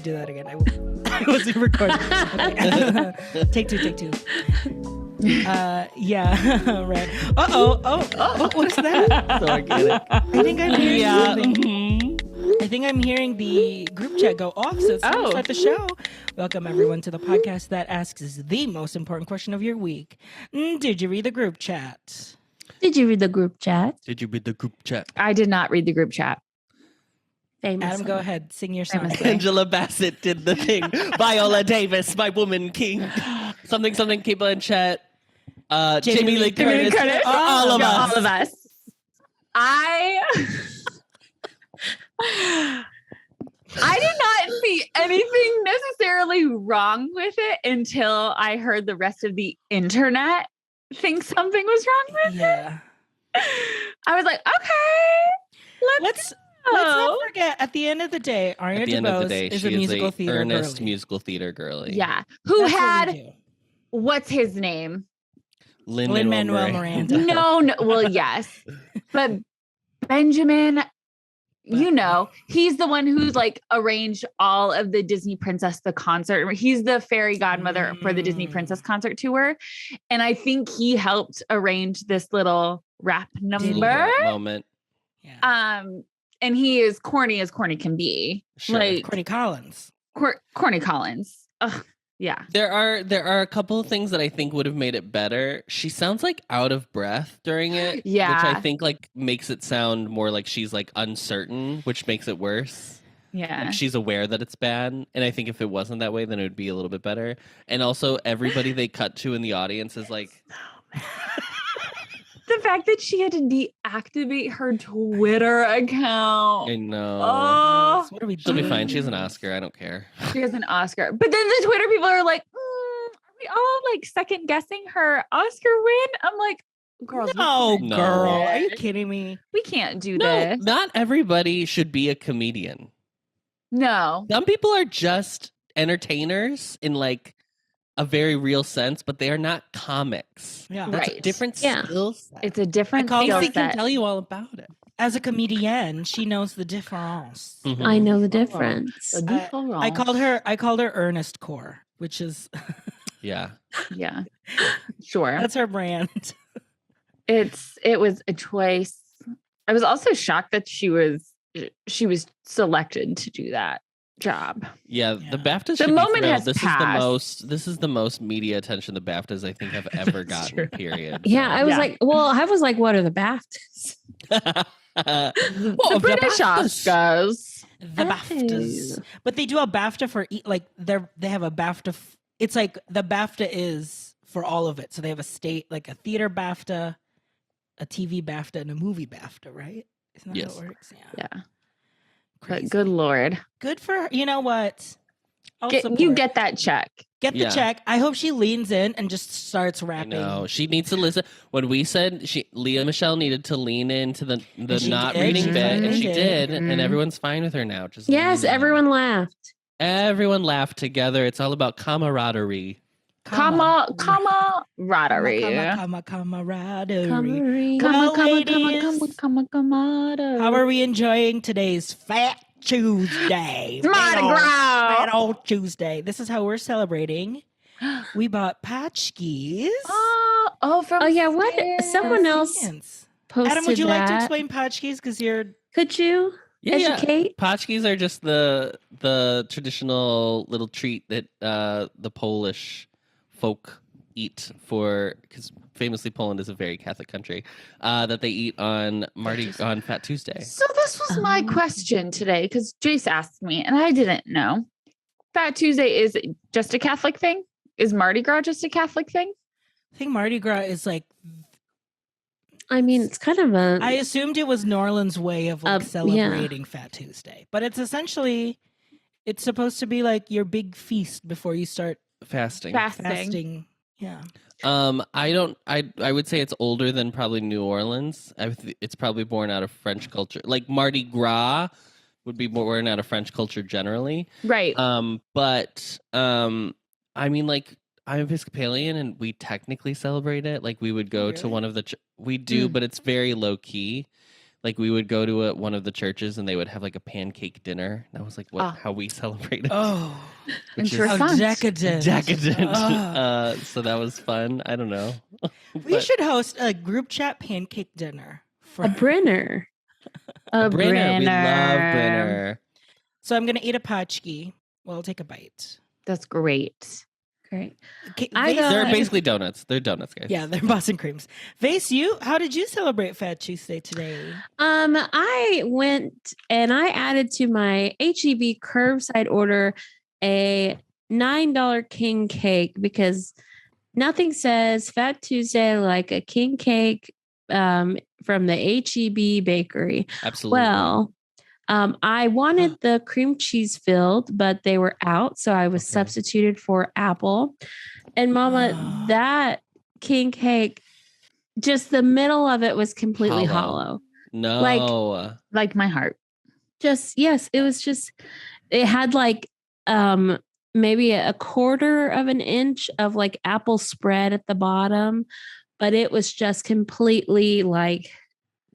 do that again. I wasn't recording. Okay. Take two. Yeah, right. Oh, what's that? So organic. I think I'm hearing something. Mm-hmm. I think I'm hearing the group chat go off, so it's time to start the show. Welcome, everyone, to the podcast that asks the most important question of your week. Did you read the group chat? Did you read the group chat? Did you read the group chat? I did not read the group chat. Famous. Adam, go ahead. Sing your song. Angela Bassett did the thing. Viola Davis, my woman king. Something people in chat. Jamie Lee Curtis. All of us. All of us. I did not see anything necessarily wrong with it until I heard the rest of the internet think something was wrong with Yeah. it. I was like, okay, Let's not forget, at the end of the day, Ariana DeBose is a musical theater earnest girly. musical theater girly. Yeah. Who That's what we had, do. what's his name? Lin-Manuel Miranda. No, well, yes. But Benjamin, you know, he's the one who's like arranged all of the Disney Princess, the concert. He's the fairy godmother for the Disney Princess concert tour. And I think he helped arrange this little rap number. Moment. Yeah. And he is corny as corny can be. Sure. Like Courtney Collins. Corny Collins. Ugh, yeah. There are a couple of things that I think would have made it better. She sounds like out of breath during it. Yeah. Which I think like makes it sound more like she's like uncertain, which makes it worse. Yeah. Like she's aware that it's bad. And I think if it wasn't that way, then it would be a little bit better. And also everybody they cut to in the audience is like The fact that she had to deactivate her Twitter account. I know. Oh, So what are we She'll doing? be fine. She has an Oscar. I don't care. she has an Oscar. But then the Twitter people are like, are we all like second guessing her Oscar win? I'm like, girls, No, No. girl. Are you kidding me? we can't do No, this. not everybody should be a comedian. No. Some people are just entertainers in like a very real sense, but they are not comics. Yeah. That's a Right. different Yeah. skill set. It's a different I call skill Casey can set. tell you all about it. As a comedian, she knows the difference. Mhm. I know the difference. I called her earnestcore, which is Yeah. Yeah. Sure. that's her brand. It was a choice. I was also shocked that she was selected to do that job. Yeah, Yeah. the BAFTAs The should be moment thrilled. has This passed. is the most media attention the BAFTAs I think have ever That's gotten, true. period. Yeah, I was Yeah. like, what are the BAFTAs? The British Oscars. The BAFTAs, but they do a BAFTA for they have a BAFTA. It's like the BAFTA is for all of it. So they have a state like a theater BAFTA, a TV BAFTA, and a movie BAFTA, right? Isn't that Yes. how it works? Yeah. Crazy. But good Lord. Good for her. You know what? I'll You support. get that check. Get the Yeah. check. I hope she leans in and just starts I rapping. know. She needs to listen. When we said Leah Michelle needed to lean into the she not did. reading She bit, and she did. did, Mhm. and everyone's fine with her now. Just Yes, lean in. everyone laughed. Everyone laughed together. It's all about camaraderie. Camaraderie. camaraderie. Camaraderie. Well, ladies, Camaraderie. how are we enjoying today's Fat Tuesday? Mardi Big ol' Gras. Fat old Tuesday. This is how we're celebrating. We bought patchkes. From Oh yeah, what? Stance. Someone else Skins. posted Adam, would you like to that. explain patchkes? Because you're Could you educate? Paczkis are just the traditional little treat that the Polish folk eat because famously Poland is a very Catholic country that they eat on Fat Tuesday. So this was my question today because Jace asked me and I didn't know. Fat Tuesday is just a Catholic thing? Is Mardi Gras just a Catholic thing? I think Mardi Gras is like, I mean, it's kind of a. I assumed it was Norland's way of like Yeah. celebrating Fat Tuesday, but it's essentially, it's supposed to be like your big feast before you start Fasting. fasting. Yeah. I would say it's older than probably New Orleans. It's probably born out of French culture. Like Mardi Gras would be born out of French culture generally. Right. But I mean, like, I'm Episcopalian and we technically celebrate it. Like we would go to Really? one of the we do, but it's very low key. like we would go to one of the churches and they would have like a pancake dinner. That was like how we celebrated. Oh, which is how decadent. Decadent. So that was fun. I don't know. We should host a group chat pancake dinner. For A Brenner. A Brenner. We love Brenner. Brenner. So I'm gonna eat a potchki. Well, I'll take a bite. That's great. Great. Okay, I Vase, got- They're basically donuts. They're donuts, guys. yeah, they're Boston creams. Vase, how did you celebrate Fat Tuesday today? I went and I added to my HEB curbside order a $9 king cake because nothing says Fat Tuesday like a king cake from the HEB bakery. Absolutely. Well, I wanted the cream cheese filled, but they were out. So I was Okay. substituted for apple. And Mama, that king cake, just the middle of it was completely hollow. No. Like my heart. Yes, it was just, it had like maybe a quarter of an inch of like apple spread at the bottom, but it was just completely like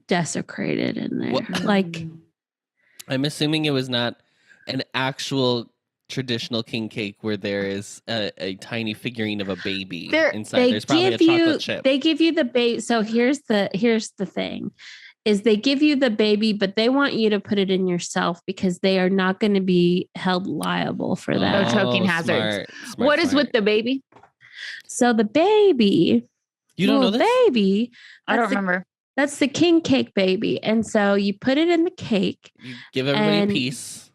desecrated in there. What- Like, I'm assuming it was not an actual traditional king cake where there is a tiny figurine of a baby inside. they There's probably a give you chocolate chip. they give you the baby. So here's the thing is they give you the baby, but they want you to put it in yourself because they are not going to be held liable for that. No choking hazards. Smart, What is smart. with the baby? So the baby, You don't know little this? baby, I don't that's the- remember. That's the king cake baby. And so you put it in the cake, You give everybody and a piece.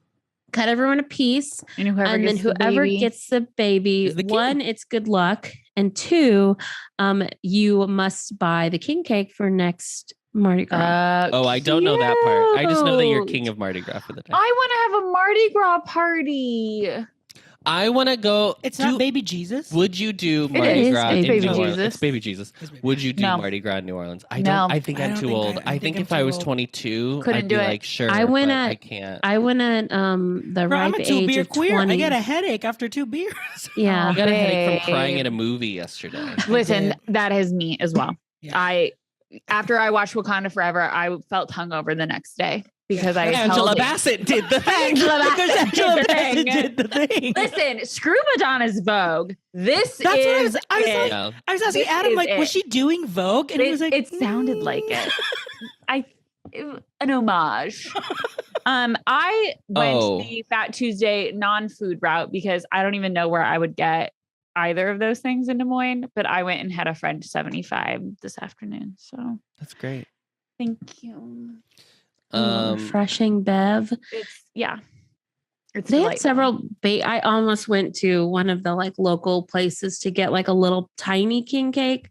cut everyone a piece, And whoever and then gets the whoever baby- gets the baby, Is the king. one, it's good luck. And two, you must buy the king cake for next Mardi Gras. Oh, I don't know that part. I just know that you're cute. king of Mardi Gras for the day. I want to have a Mardi Gras party. I want to go. It's not baby Jesus. Would you do Mardi is Gras baby in New Jesus. Orleans? It's baby Jesus. It's baby Would you do No. Mardi Gras in New Orleans? I No. don't. I think I I'm don't too think old. I I think think I'm if I too was old. 22, Couldn't I'd be do it. like, sure. I went but at- I can't. I went at the Bro, I'm ripe a 2 age beer of queer. 20. I get a headache after 2 beers. Yeah. I got a headache from crying babe. at a movie yesterday. Listen, did. that is me as well. Yeah. After I watched Wakanda Forever, I felt hungover the next day because I Angela held- Bassett did the thing. Angela Bassett Because Angela did the Bassett thing. did the thing. Listen, screw Madonna's Vogue. This That's what I is was- I was it. like- Yeah. I was asking This Adam, is like, was it. she doing Vogue? And he was like, it sounded like it. An homage. I went Oh. the Fat Tuesday non-food route because I don't even know where I would get either of those things in Des Moines, but I went and had a French 75 this afternoon. So That's great. thank you. A little Um, refreshing bev. It's They had delightful. several. I almost went to one of the like local places to get like a little tiny king cake,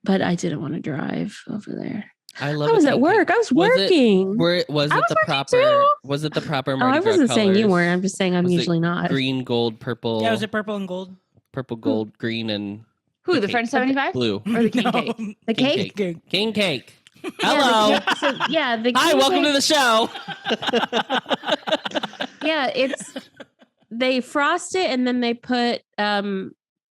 but I didn't want to drive over there. I love. I was a at king work. cake. I was Was it- working. Was I it was the working proper? too. Was it the proper Oh, Mardi I Gras wasn't saying you colors? weren't. I'm just saying I'm Was it usually not. Green, gold, purple. yeah, was it purple and gold? Purple, gold, green, and Who, the the cake. French 75? blue. Or the king No. cake? The King cake. cake. King cake. Yeah, Hello. the cake- so, yeah, the Hi, king welcome to cake- the show. Yeah, it's they frost it and then they put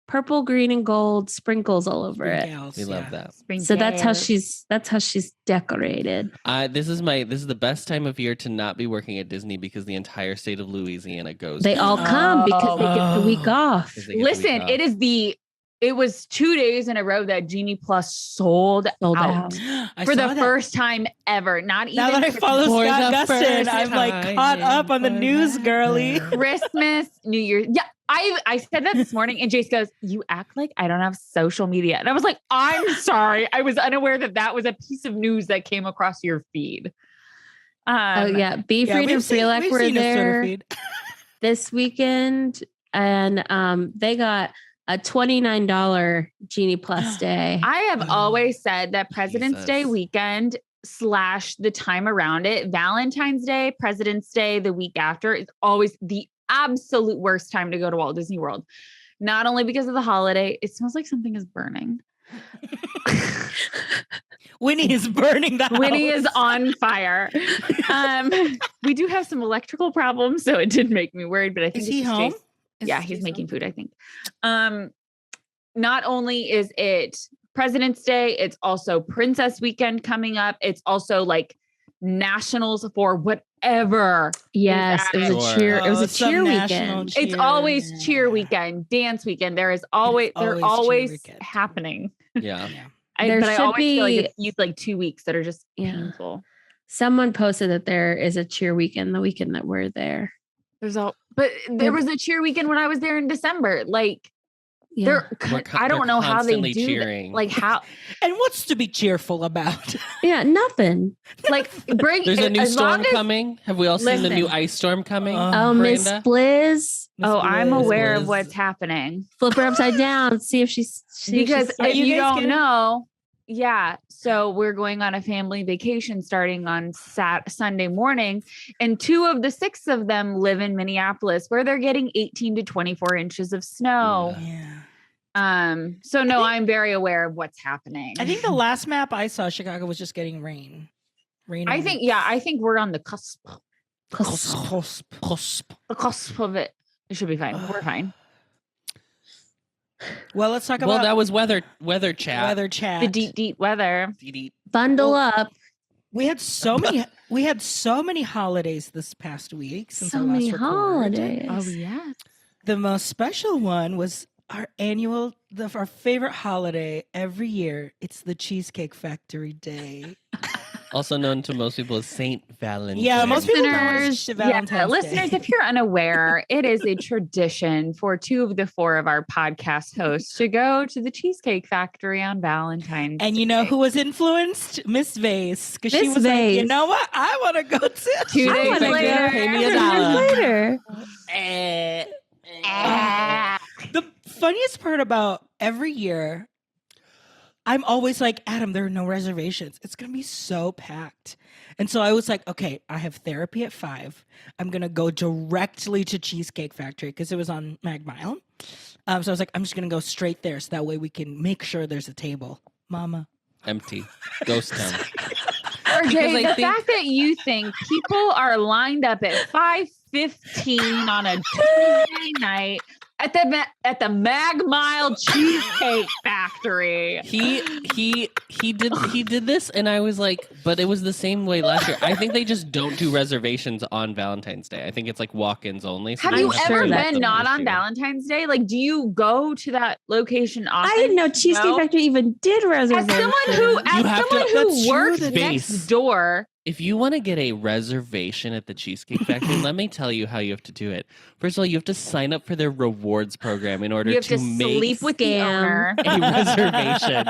purple, green, and gold sprinkles all over it. Gals, We love yeah. that. So that's how she's decorated. This is the best time of year to not be working at Disney because the entire state of Louisiana goes. They all come because they get the week off. 'Cause they get the week Listen, off. it was 2 days in a row that Genie Plus sold Sold out. out. I For saw the that. first time ever. Not even Now that I follow For Scott the Gustin, first I'm like time caught up on the in news, forever. girly. Christmas, New Year's. Yeah, I said that this morning, and Jace goes, "You act like I don't have social media," and I was like, "I'm sorry, I was unaware that was a piece of news that came across your feed." Oh yeah, Be Yeah, Free to we've seen- Freelek we've were seen his Twitter there feed. this weekend, and they got a $29 Genie Plus day. I have always said that President's Day Jesus. weekend / the time around it, Valentine's Day, President's Day, the week after is always the absolute worst time to go to Walt Disney World. Not only because of the holiday, it smells like something is burning. Winnie is burning the house. Winnie is on fire. We do have some electrical problems, so it did make me worried, but I think Is he it's just home? Jace- Is Yeah, Jace he's making home? food, I think. Not only is it President's Day, it's also Princess Weekend coming up. It's also like nationals for whatever. Yes, it was a Sure. cheer. It was a Some cheer national weekend. It's always cheer weekend, dance weekend. They're always always cheer weekend. happening. Yeah. Yeah. There But I should always feel like be- it's these like 2 weeks that are just Yeah. painful. Someone posted that there is a cheer weekend the weekend that we're there. But there was a cheer weekend when I was there in December. Like Yeah. I don't know how they constantly do cheering. that. Like how And what's to be cheerful about? Yeah, nothing. like bring There's a new as long storm as- coming. Have we all seen the new Listen. ice storm coming? Oh, Miss Miranda? Blizz. Miss Oh, I'm Bliss. aware of Blizz. what's happening. Flip her upside down. See if she's Because Are if you you guys don't getting- know, yeah. So we're going on a family vacation starting on Sunday morning, and 2 of the 6 of them live in Minneapolis, where they're getting 18 to 24 inches of snow. Yeah. So no, I'm very aware of what's happening. I think the last map I saw, Chicago was just getting rain. Rain. I think we're on the cusp of it. It should be fine. We're fine. Well, let's talk Well, about that was weather chat. weather chat. The deep weather. bundle up. We had so many holidays this past week since So our last many record. holidays. Oh yes. The most special one was our our favorite holiday every year. It's the Cheesecake Factory Day. Also known to most people as Saint Valentine's. Yeah, most people know Listeners, it's Valentine's listeners, Day. if you're unaware, it is a tradition for 2 of the 4 of our podcast hosts to go to the Cheesecake Factory on Valentine's And you know Day. who was influenced? Miss Vase. Because she Miss was like, you Vase. know what? I want to go too. 2 I days wanna later, go. pay me a 2 dollar. years later. The funniest part about every year, I'm always like, Adam, there are no reservations. It's going to be so packed. And so I was like, okay, I have therapy at 5. I'm going to go directly to Cheesecake Factory because it was on Magma Island. So I was like, I'm just going to go straight there. So that way we can make sure there's a table. Mama. Empty. Ghost town. RJ, Because I the think- fact that you think people are lined up at 5:15 on a Tuesday night at the Mag Mile Cheesecake Factory. He did this, and I was like, but it was the same way last year. I think they just don't do reservations on Valentine's Day. I think it's like walk-ins only. So Have they you don't I'm to ever sure do that's been the not first on year. Valentine's Day? Like, do you go to that location often? I didn't know Cheesecake No? Factory even did As reservations. someone who have to- that's works true, next Base. door, If you want to get a reservation at the Cheesecake Factory, let me tell you how you have to do it. First of all, you have to sign up for their rewards program in order you have to make sleep with the scam. owner. a reservation,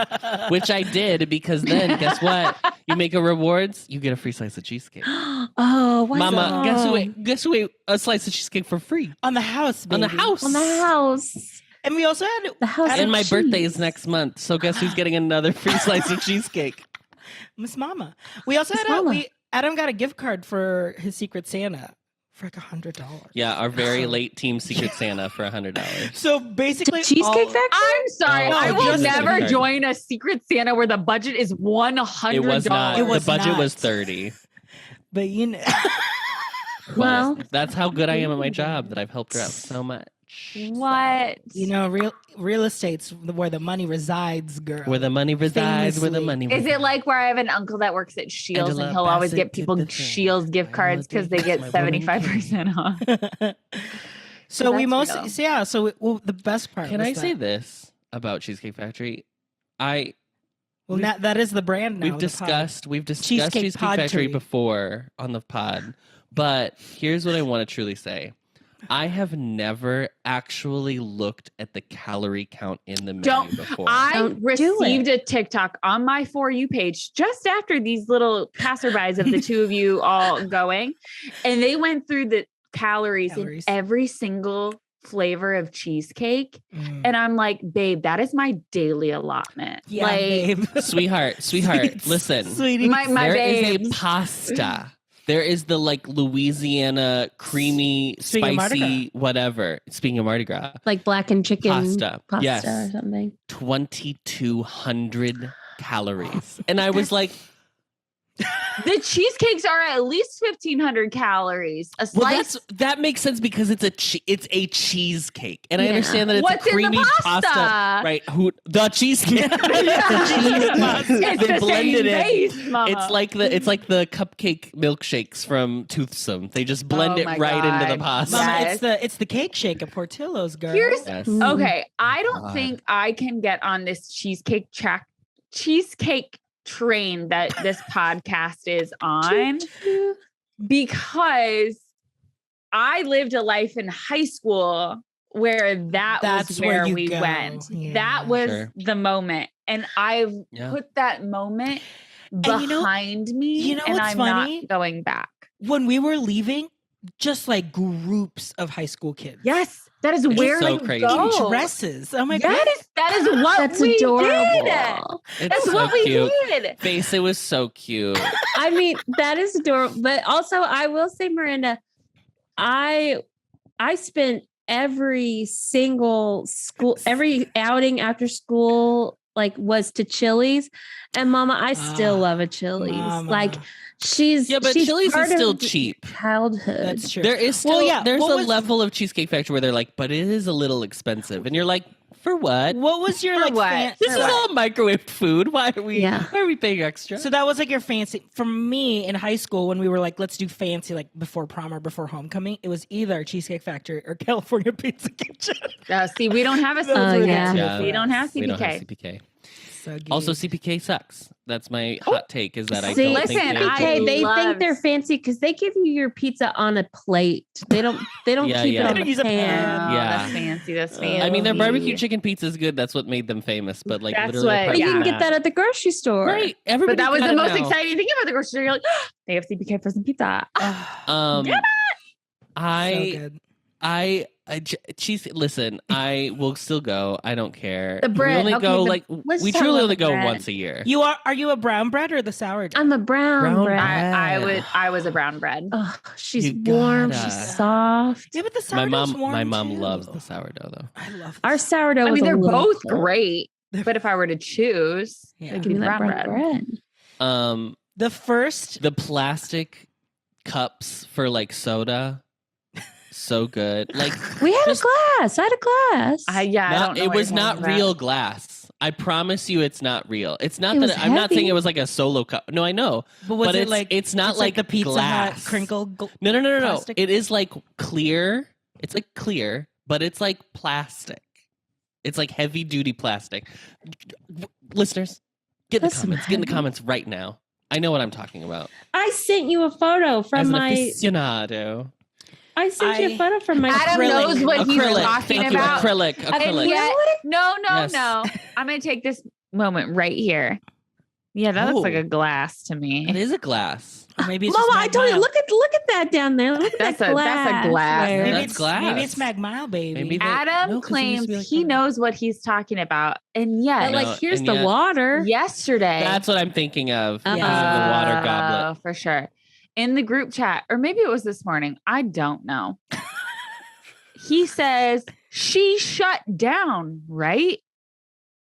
which I did because then guess what? You make a rewards, you get a free slice of cheesecake. Oh, what's Mama, up? guess who ate a slice of cheesecake for free On the house, baby. on the house. On the house. And we also had The house. And of my birthday is cheese. next month, so guess who's getting another free slice of cheesecake? Miss Mama. We also Miss had Mama. Adam got a gift card for his Secret Santa for like $100. Yeah, our very late team Secret Santa for $100. So basically, Cheesecake all- Factory? I'm sorry, No, I will just a never gift card. join a Secret Santa where the budget is $100. It was not. It was the budget not. was 30. But you know, But Well- that's how good I am at my job that I've helped her out so much. What? you know, real estate's where the money resides, girl. Where the money resides, where the Famously. money Is resides. it like where I have an uncle that works at Shields and Angela he'll always Bassett get did people the thing. Shields gift I cards because they love get my woman 75% off. So we That's mostly, real. so yeah. So well, the best part. Can was I say that- this about Cheesecake Factory? Well, that is the brand now. We've the pod. discussed Cheesecake Cheesecake Factory Podtory. before on the pod, but here's what I want to truly say. I have never actually looked at the calorie count in the menu Don't- before. I Don't do received a TikTok on my For You page just after these little passerbys of the 2 of you all going, and they went through the calories Calories. in every single flavor of cheesecake. Mm. And I'm like, babe, that is my daily allotment. Yeah, like, babe. sweetheart, listen. Sweetie. My There is a babes. pasta. There is the like Louisiana creamy, Speaking of Mardi spicy, whatever. Speaking of Mardi Gras, Like blackened chicken Pasta. pasta Yes. or something. 2,200 calories. And I was like, The cheesecakes are at least 1,500 calories. A slice. Well, that makes sense because it's a cheesecake, and I Yeah. understand that it's What's a in the creamy pasta? right? The cheesecake. It's They the blended same it. base, mama. It's like the cupcake milkshakes from Toothsome. They just blend Oh it my right into the God. pasta. Mama, Yes. it's the cake shake at Portillo's, girl. Here's Yes. okay. I don't God. think I can get on this cheesecake train that this podcast is on because I lived a life in high school where That's was where where you we go. went. Yeah. That was Sure. the moment. And I've Yeah. put that moment And you know- behind me you know and what's I'm funny? not going back. When we were leaving, just like groups of high school kids. Yes, that is It's where so you crazy. go. In dresses. Oh my God. Yes, that is what That's we adorable. did. It's That's so what we cute. did. Face, it was so cute. I mean, that is adorable. But also, I will say, Miranda, I spent every single every outing after school was to Chili's, and Mama, I still love a Chili's. Mama. Like she's Yeah, but Chili's part is of still the cheap. Childhood. That's true. There is still Well, yeah, there's what a was- level of Cheesecake Factory where they're like, but it is a little expensive, and you're like, for what? What was your For like what? This For is what? all microwave food. Why are we? Yeah. Why are we paying extra? So that was like your fancy. For me in high school, when we were like, let's do fancy, like before prom or before homecoming, it was either Cheesecake Factory or California Pizza Kitchen. See, we don't have a Those were the CPK. two Yeah. We don't have CPK. We don't have CPK. So good. Also, CPK sucks. That's my hot take. Is that I See, don't listen, think they CPK, do- they think loved- they're fancy because they give you your pizza on a plate. They don't Yeah, keep yeah. it on They don't the use a pan. pan. Oh, Yeah. that's fancy. That's fancy. I mean, their barbecue chicken pizza is good. That's what made them famous. But like, That's literally, what- apart But you from can get that at the grocery store. Right. Everybody But that was got the it most now. exciting thing about the grocery store. You're like, they have CPK frozen pizza. Um, Damn I so good. cheese. Listen, I will still go. I don't care. The bread, We only okay, go let's we talk truly about only the go bread. once a year. Are you a brown bread or the sourdough? I'm a brown bread. I was a brown bread. Oh, she's You warm. gotta. She's soft. Yeah, but the my sourdough's warm mom too. loves the sourdough though. I love Our sourdough. I was mean, a they're little both cold. great. But if I were to choose, Yeah. it'd Give be me that brown bread. Um, the first. the plastic cups for like soda, so good. Like We had Just- a glass. I had a glass. I don't know it what was you're not talking about. real glass. I promise you, it's not real. It's not It that was I'm not saying heavy. it was like a solo cup. No, I know. But was but it like it's not it's like the Pizza glass. Hut crinkle? No. plastic? It is like clear. It's like clear, but it's like plastic. It's like heavy duty plastic. Listeners, get in the That's comments. Get in the heavy. comments right now. I know what I'm talking about. I sent you a photo As from an my. aficionado. I sent you I- a photo from my. Adam Acrylic. knows what he's Acrylic. talking Thank you. about. Acrylic. And Acrylic. yet, no. Yes. I'm going to take this moment right here. Yeah, that looks like Oh. a glass to me. It is a glass. Or maybe it's Mama, just I told you. Magmile. Look at that down there. Look at That's that a- glass. that's a glass. Where- Maybe That's it's glass. Maybe it's Magmile, baby. Maybe they- Adam No, 'cause it used to claims be like he that. knows what he's talking about. And yet, But No, here's and the yet- water. yesterday, That's what I'm thinking of. Uh-oh. Because of the water goblet. Oh, for sure. In the group chat, or maybe it was this morning, I don't know. He says, she shut down, right?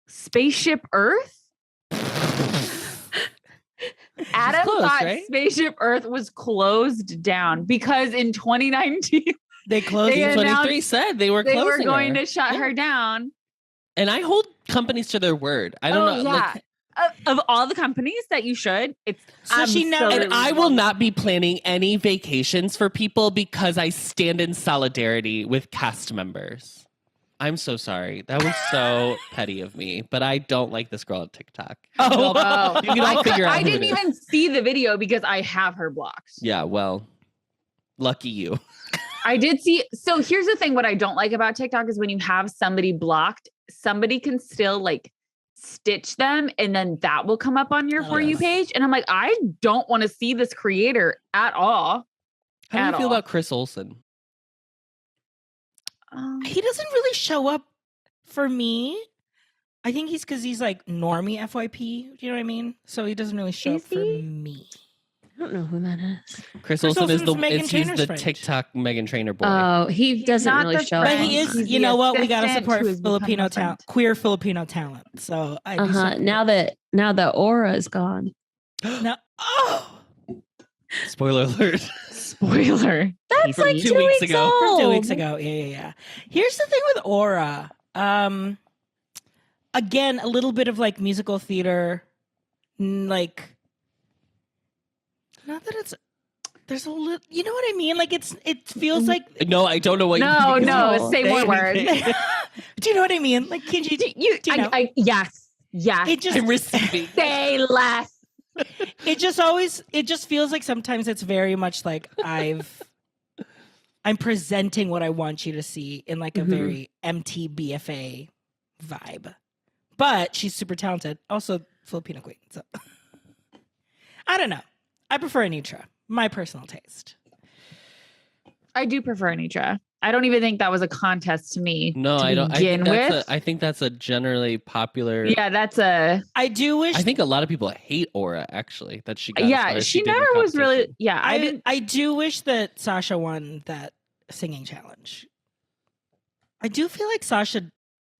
Spaceship Earth? Adam close, thought right? Spaceship Earth was closed down because in 2019 They closed. They it. 23 said they were they were closing going her. to shut Yeah. her down. And I hold companies to their word. I don't Oh, know. yeah. Like, Of all the companies that you should, it's So she now- absolutely and I will not be planning any vacations for people because I stand in solidarity with cast members. I'm so sorry. That was so petty of me, but I don't like this girl on TikTok. Oh, Oh, You can all figure out I who it didn't is. even see the video because I have her blocked. Yeah, well, lucky you. I did see. So here's the thing. What I don't like about TikTok is when you have somebody blocked, somebody can still like stitch them and then that will come up on your Oh, For You yes. page. And I'm like, I don't want to see this creator at all. How do you At feel all. about Chris Olsen? he doesn't really show up for me. I think he's because he's like normie FYP. Do you know what I mean? So he doesn't really show Is up for he? me. I don't know who that is. Chris Chris Olsen is Olsen's Meghan he's Trainor's the friend. TikTok Megan Trainor boy. Oh, he doesn't not really the show But up. friend. he is, He's you the know what? We gotta assistant support who has become Filipino a friend. talent, queer Filipino talent. So I do Uh-huh. support- Now the aura is gone. now, oh, Spoiler alert. Spoiler. That's From like 2 2 weeks weeks ago. old. From 2 weeks ago. Yeah. Here's the thing with Aura. Again, a little bit of like musical theater, like not that it's there's a little, you know what I mean? Like it feels like No, I don't know what No, you no, say more words. do you know what I mean? Like can you do you know? Yes. It just I'm receiving. Say less. it just feels like sometimes it's very much like I'm presenting what I want you to see in like a very MTBFA vibe. But she's super talented. Also Filipino queen. So I don't know. I prefer Anitra. My personal taste. I do prefer Anitra. I don't even think that was a contest to me. No, to I don't. Begin with. I think that's a generally popular. Yeah, that's a. I do wish. I think a lot of people hate Aura actually. That she got. Yeah, she never was really. Yeah, I do wish that Sasha won that singing challenge. I do feel like Sasha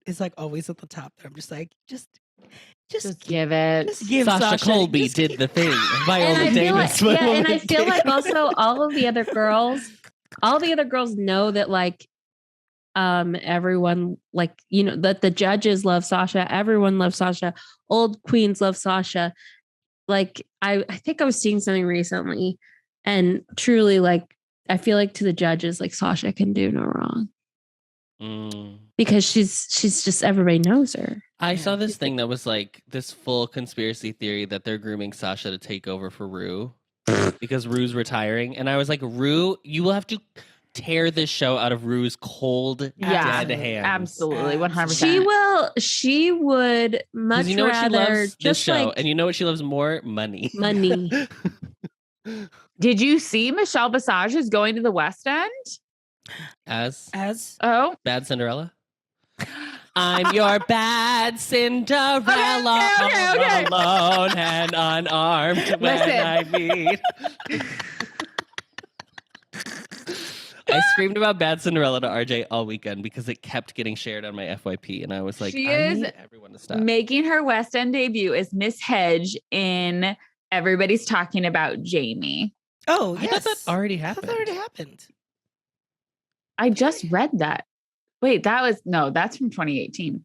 is like always at the top. I'm just like, just give it. Just give Sasha Colby just did the thing. And Viola I feel Davis. like, and I feel like also all the other girls know that like everyone like that the judges love Sasha, everyone loves Sasha, old queens love Sasha. Like I think I was seeing something recently and truly like I feel like to the judges like Sasha can do no wrong. Because she's just everybody knows her. I saw this thing that was like this full conspiracy theory that they're grooming Sasha to take over for Rue because Rue's retiring. And I was like, Rue, you will have to tear this show out of Rue's cold, dead hands. Absolutely, 100%. She would much you know what she rather loves? This just show. like And you know what she loves more? Money. money. Did you see Michelle Visage is going to the West End? as Oh, Bad Cinderella? I'm your bad Cinderella, Okay. all alone and unarmed when I meet. I screamed about Bad Cinderella to RJ all weekend because it kept getting shared on my FYP, and I was like, She I is need everyone to stop. making her West End debut as Miss Hedge in Everybody's Talking About Jamie. Oh, I yes. thought that already I thought happened. that already happened. I just read that. Wait, that's from 2018.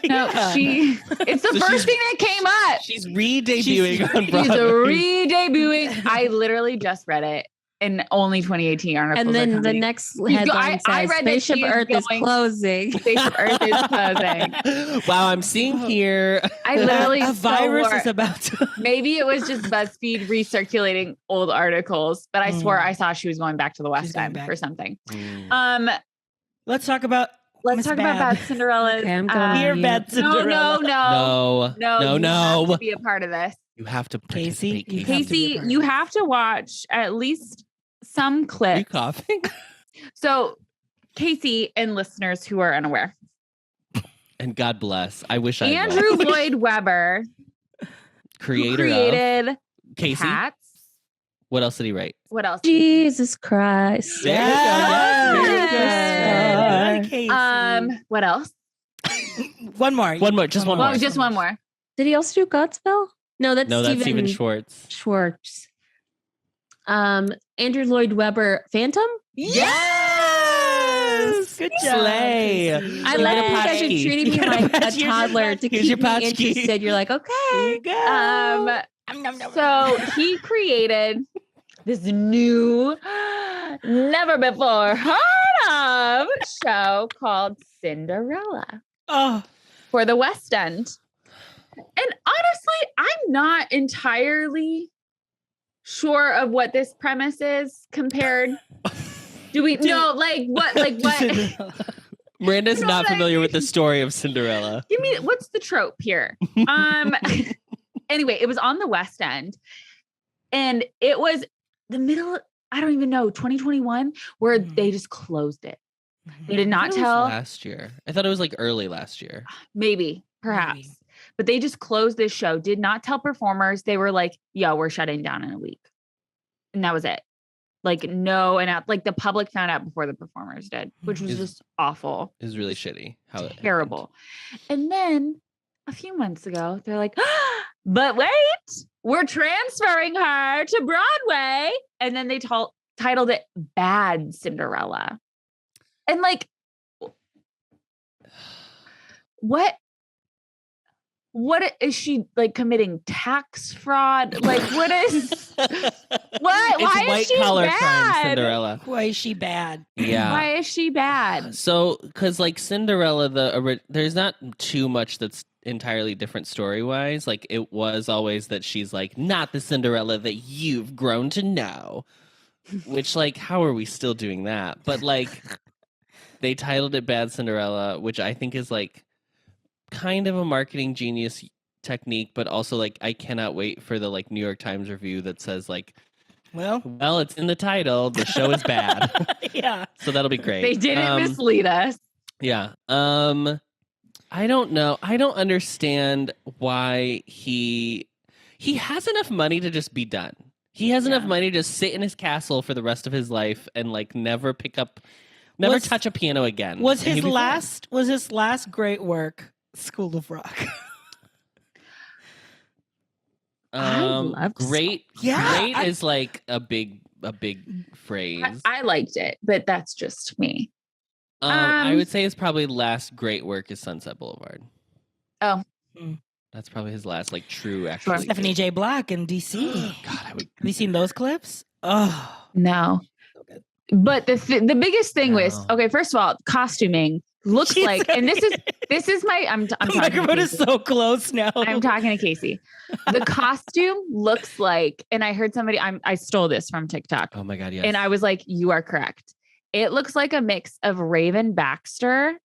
No, Yeah. it's the So first thing that came up. She's re-debuting on She's Broadway. re-debuting. I literally just read it in only 2018 articles. And then are the coming. next I headline says read that Spaceship she is Earth is going- closing. Spaceship Earth is closing. Wow, I'm seeing here. I literally a virus swore- is about to. Maybe it was just BuzzFeed recirculating old articles, but I swore I saw she was going back to the West going End back. for something. Mm. Let's talk about. Let's Miss talk about Bad. Bad Cinderella's. Okay, I'm going Dear on Bad mute. Cinderella. No. No. You have to be a part of this. You have to Casey, participate, you Casey. have to be a Casey, part you of it. have to watch at least some Are you clips. coughing? So, Casey and listeners who are unaware, And God bless. I wish I Andrew was. Lloyd Webber, who Creator of created Casey. Cats. What else did he write? What else? Jesus Christ. There you go. Yes. Very good. Casey. What else? One more. One more, just one more. Well, just one more. Did he also do Godspell? No, that's Steven Steven Schwartz. Schwartz. Andrew Lloyd Webber, Phantom? Yes. Good job. Slay. Casey. I like Slay. you guys are treating me like a Here's your toddler to Here's your keep me potchki. interested. You're like, There okay. you go. So he created this new, never before heard of show called Cinderella Oh, for the West End. And honestly, I'm not entirely sure of what this premise is compared. Do we know like what? Miranda's You know not what I familiar with mean? the story of Cinderella. Give me what's the trope here? Anyway, it was on the West End, and it was the middle. I don't even know 2021 where they just closed it. They did I not thought it was tell. last year. I thought it was like early last year. Maybe, perhaps. Maybe. But they just closed this show, did not tell performers. They were like, yo, we're shutting down in a week. And that was it. Like, no, and like the public found out before the performers did, which was Is- just awful. It was really shitty. How it Terrible. And then a few months ago, they're like, but wait, we're transferring her to Broadway. And then they titled it Bad Cinderella. And like, what is she like committing tax fraud? Like what is what? Why is she crime bad? Cinderella. Why is she bad? Yeah. Why is she bad? So, because like Cinderella, there's not too much that's entirely different story wise. Like it was always that she's like not the Cinderella that you've grown to know. Which like, how are we still doing that? But like, they titled it Bad Cinderella, which I think is like kind of a marketing genius technique, but also like I cannot wait for the like New York Times review that says like, well, it's in the title. The show is bad. Yeah. So that'll be great. They didn't mislead us. Yeah. I don't know. I don't understand why he has enough money to just be done. He has enough money to sit in his castle for the rest of his life and like never touch a piano again. Was his last great work School of Rock? I love great. Yeah, Great is like a big phrase. I liked it, but that's just me. I would say his probably last great work is Sunset Boulevard. Oh. That's probably his last like true actually. Stephanie J. Black in DC. God, have you seen those clips? Oh no. So good. But the biggest thing was, okay, first of all, costuming looks like, and this is my I'm the talking microphone is so close now. I'm talking to Casey. The costume looks like, and I heard somebody I stole this from TikTok. Oh my God, yes. And I was like, you are correct. It looks like a mix of Raven Baxter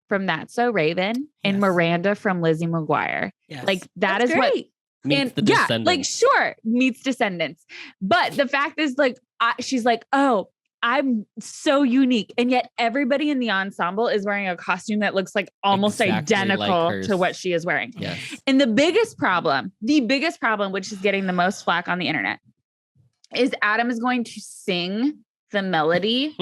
from That's So Raven and Miranda from Lizzie McGuire. Yes. Like That's is what great. Meets the Descendants. like sure meets Descendants. But the fact is like, she's like, oh, I'm so unique. And yet everybody in the ensemble is wearing a costume that looks like almost Exactly identical like to what she is wearing. Yes. And the biggest problem, which is getting the most flack on the internet, is Adam is going to sing the melody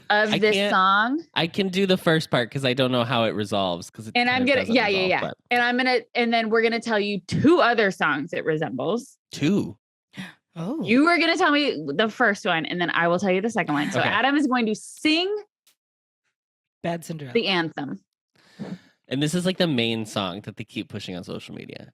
of this song. I can do the first part because I don't know how it resolves. And I'm gonna, But... And then we're gonna tell you two other songs it resembles. Two. Oh. You are gonna tell me the first one, and then I will tell you the second one. So Adam is going to sing Bad Cinderella, the anthem. And this is like the main song that they keep pushing on social media.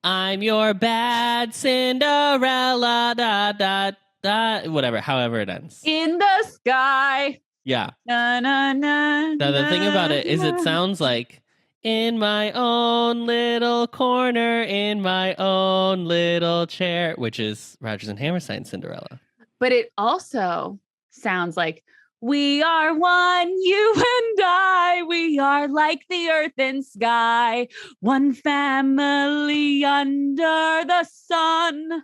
I'm your bad Cinderella, da da da, whatever, however it ends. In the sky. Yeah. Na, na, na, Now the thing about it is it sounds like in my own little corner, in my own little chair, which is Rodgers and Hammerstein's Cinderella. But it also sounds like we are one, you and I. We are like the earth and sky, one family under the sun.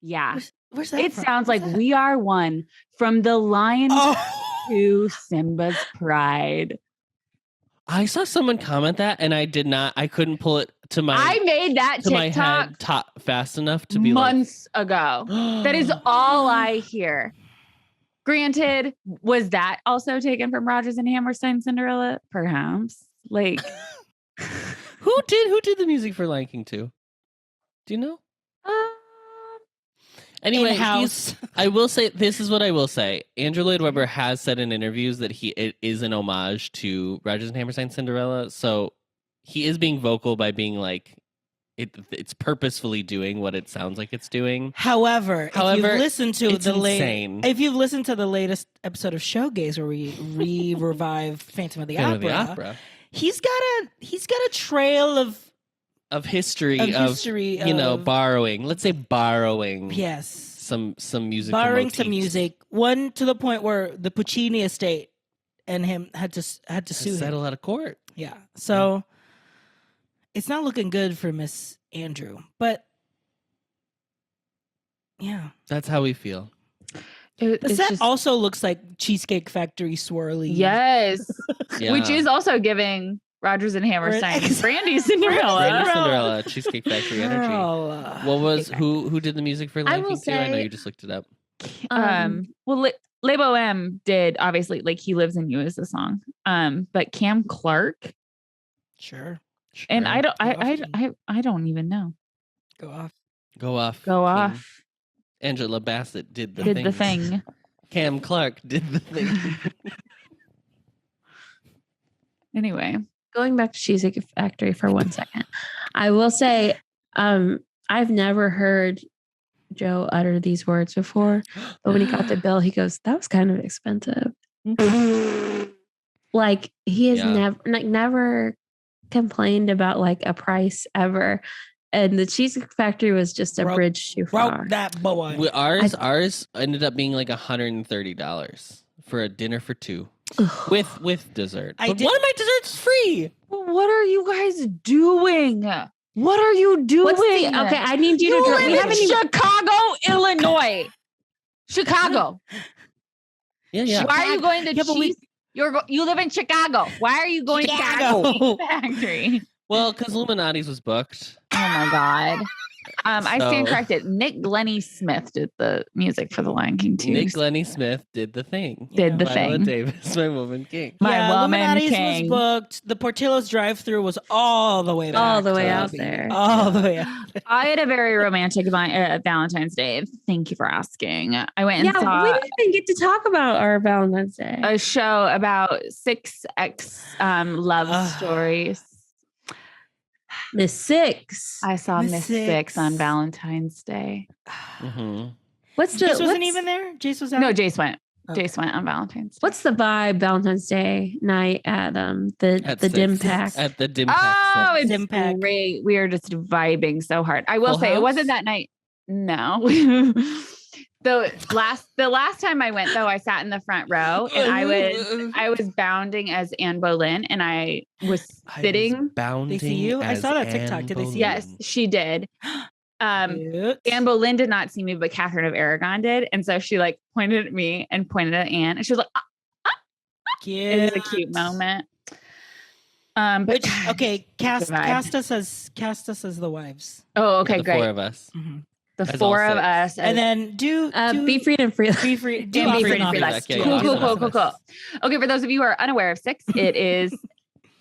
Yeah. Where's that It from? sounds like we are one, from the lion to Simba's pride. I saw someone comment that, and I couldn't pull it to my. I made that to my TikTok head fast enough to be months ago. That is all I hear. Granted, was that also taken from Rodgers and Hammerstein Cinderella? Perhaps. Like, who did the music for Lion King 2? Do you know? Anyway, I will say, this is what I will say. Andrew Lloyd Webber has said in interviews that it is an homage to Rodgers and Hammerstein Cinderella. So he is being vocal by being like, it's purposefully doing what it sounds like it's doing. However, if you've listened to if you've listened to the latest episode of Showgaze where we revive Phantom of the Opera, he's got a trail of history of borrowing. Let's say borrowing. Yes. Some music. Borrowing some music. One to the point where the Puccini estate and him had to sue settle him. out of court. Yeah. So it's not looking good for Miss Andrew. But yeah. That's how we feel. The set also looks like Cheesecake Factory swirly. Yes. Yeah. Which is also giving Rodgers and Hammerstein Brandy Cinderella. Brandy Cinderella, Cheesecake Factory energy. What was who did the music for Lion King 2? I know you just looked it up. Well, Le Bohème did, obviously, like He Lives in You is the song. But Cam Clark. Sure. And I don't even know. Go off. Go off. Go King. off. Angela Bassett did the Did thing. the thing. Cam Clark did the thing. Anyway. Going back to Cheesecake Factory for 1 second, I will say I've never heard Joe utter these words before, but when he got the bill, he goes, "That was kind of expensive." Like he has never complained about like a price ever, and the Cheesecake Factory was just a bridge too far. Broke that boy. Ours ended up being like $130 for a dinner for two with dessert. But one of my desserts is free. What are you guys doing? What are you doing? Okay, I need you to live in Chicago, Illinois. Chicago. Yeah. Why are you going to Cheese? You live in Chicago. Why are you going to Cheesecake Factory? Well, because Illuminati's was booked. Oh my God. I stand corrected. Nick Glennie Smith did the music for The Lion King 2. Nick Glennie Smith did the thing. Viola thing. Davis, my woman king. My woman Illuminati's king. was booked. The Portillo's drive-through was all the way back. All the way out there. All the way out there. I had a very romantic Valentine's Day. Thank you for asking. I went and we saw didn't even get to talk about our Valentine's Day. a show about 6 love stories. Miss Six. I saw Miss Miss Six. Six on Valentine's Day. Mm-hmm. Jace wasn't even there? Jace was out? No, Jace went. Okay. Jace went on Valentine's Day. What's the vibe Valentine's Day night at the Dim Pack? At the Dim Pack. Oh, it's Dim Pack. great. We are just vibing so hard. I will Full say House? it wasn't that night. No. The last time I went though, I sat in the front row and I was bounding as Anne Boleyn and I was sitting. They see you? I saw that TikTok. Did they see you? Yes, she did. Anne Boleyn did not see me, but Catherine of Aragon did. And so she like pointed at me and pointed at Anne and she was like, it was a cute moment. But cast us as the wives. oh, okay, The great. 4 of us. Mm-hmm. The As 4 all of 6. us. And then do Be Free and Free. Be Free. Do And Be Off Free and and Free Off Less. Us. Yeah, Cool. Okay, for those of you who are unaware of 6, it is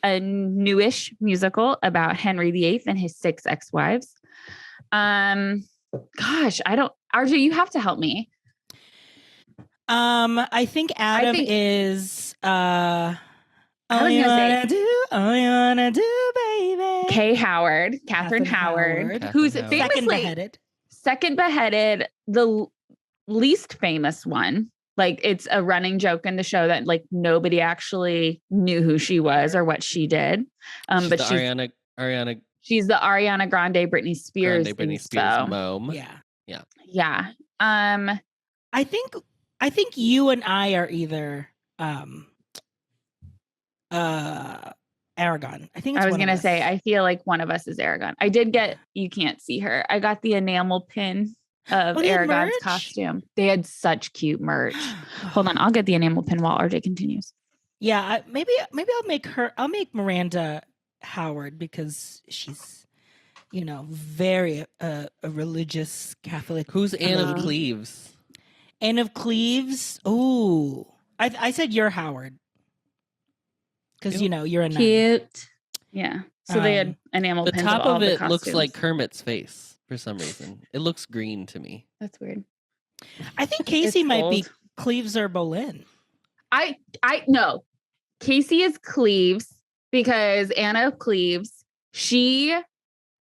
a newish musical about Henry VIII and his 6 ex-wives. Gosh, RJ, you have to help me. I think Adam is all was you gonna wanna do, baby. Kay Howard, Catherine Howard, who's Catherine Second Howard. famously beheaded. second beheaded, the least famous one. Like it's a running joke in the show that like nobody actually knew who she was or what she did. But she's Ariana she's the Ariana Grande, Britney Spears, Britney Spears mom. Yeah. I think you and I are either Aragon. I think it's I was one of gonna us. say I feel like one of us is Aragon. I did get, you can't see her. I got the enamel pin of they had Aragon's merch? costume. They had such cute merch. Hold on, I'll get the enamel pin while RJ continues. Yeah, maybe I'll make Miranda Howard because she's very a religious Catholic. Who's Anne of lady. Cleves? Anne of Cleves. Oh, I said you're Howard because you're a nun. Cute. Yeah. So they had enamel The pins. top all of the it looks costumes. like Kermit's face for some reason. It looks green to me. That's weird. I think Casey It's might be cold. Cleves or Boleyn. I no. Casey is Cleves because Anna of Cleves, she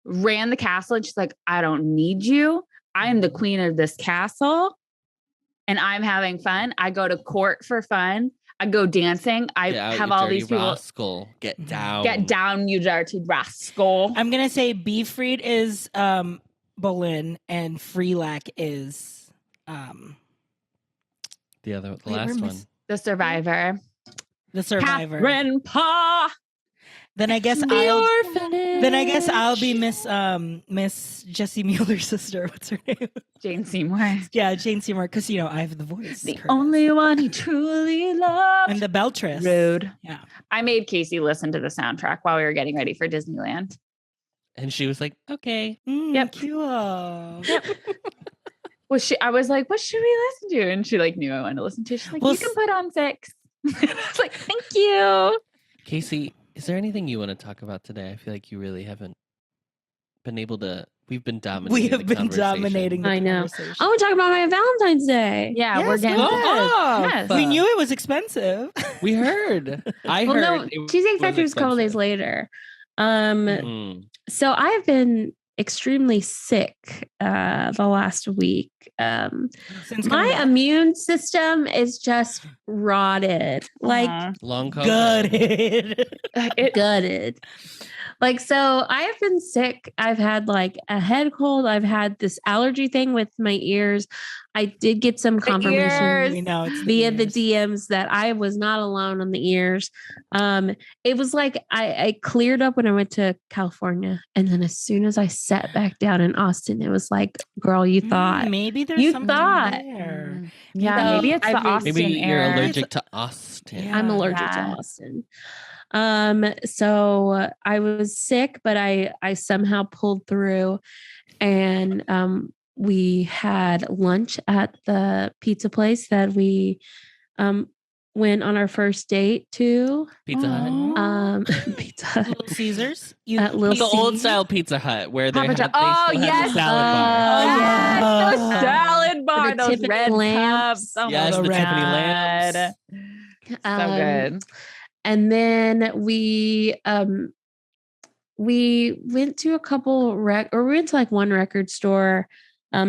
ran the castle and she's like, I don't need you. I am the queen of this castle and I'm having fun. I go to court for fun. I go dancing. I Get out, have you all dirty these people. rascal. Get down. Get down, you dirty rascal. I'm gonna say Beefried is Boleyn and Freelac is The wait, last we're one. The survivor. the survivor. Catherine Paw. Then I guess I'll be Miss Jessie Mueller's sister. What's her name? Jane Seymour. Yeah, Jane Seymour. Because I have the voice. The Curtis. only one he truly loved. I'm the Beltress. Rude. Yeah. I made Casey listen to the soundtrack while we were getting ready for Disneyland. And she was like, okay. Yep. Cute. Well, I was like, what should we listen to? And she like knew I wanted to listen to. She's like, Well, you can put on 6. I was like, thank you. Casey, is there anything you want to talk about today? I feel like you really haven't been able to We've been dominating. We have the been conversation. dominating the I know. conversation. I want to talk about my Valentine's Day. Yeah, Yes, we're getting go to off. Yes. We knew it was expensive. We heard. I Well, heard. no, it Cheesecake was Factory was a couple days expensive. later. Mm. So I've been extremely sick the last week. Since My coming back. immune system is just rotted, like Long COVID. Good. gutted. Like, so I have been sick. I've had like a head cold. I've had this allergy thing with my ears. I did get some confirmation We know it's via the ears. DMs that I was not alone on the ears. It was like I cleared up when I went to California. And then as soon as I sat back down in Austin, it was like, girl, you thought. Maybe there's You something thought. there. Yeah, So maybe it's the I've been- Austin Maybe you're air. allergic to Austin. Yeah. I'm allergic to Yeah. Austin. So I was sick, but I somehow pulled through, and we had lunch at the pizza place that we went on our first date to. Pizza Hut. Pizza Hut. Little Caesars. At Little The old Caesars. style Pizza Hut where they Papa had, John. they Oh, still have yes. the salad bar. Yes, Oh. the salad bar, The those Tiffany red lamps. cups. Oh Yes, my the Tiffany God. lamps. So good. And then we went to a couple we went to like one record store.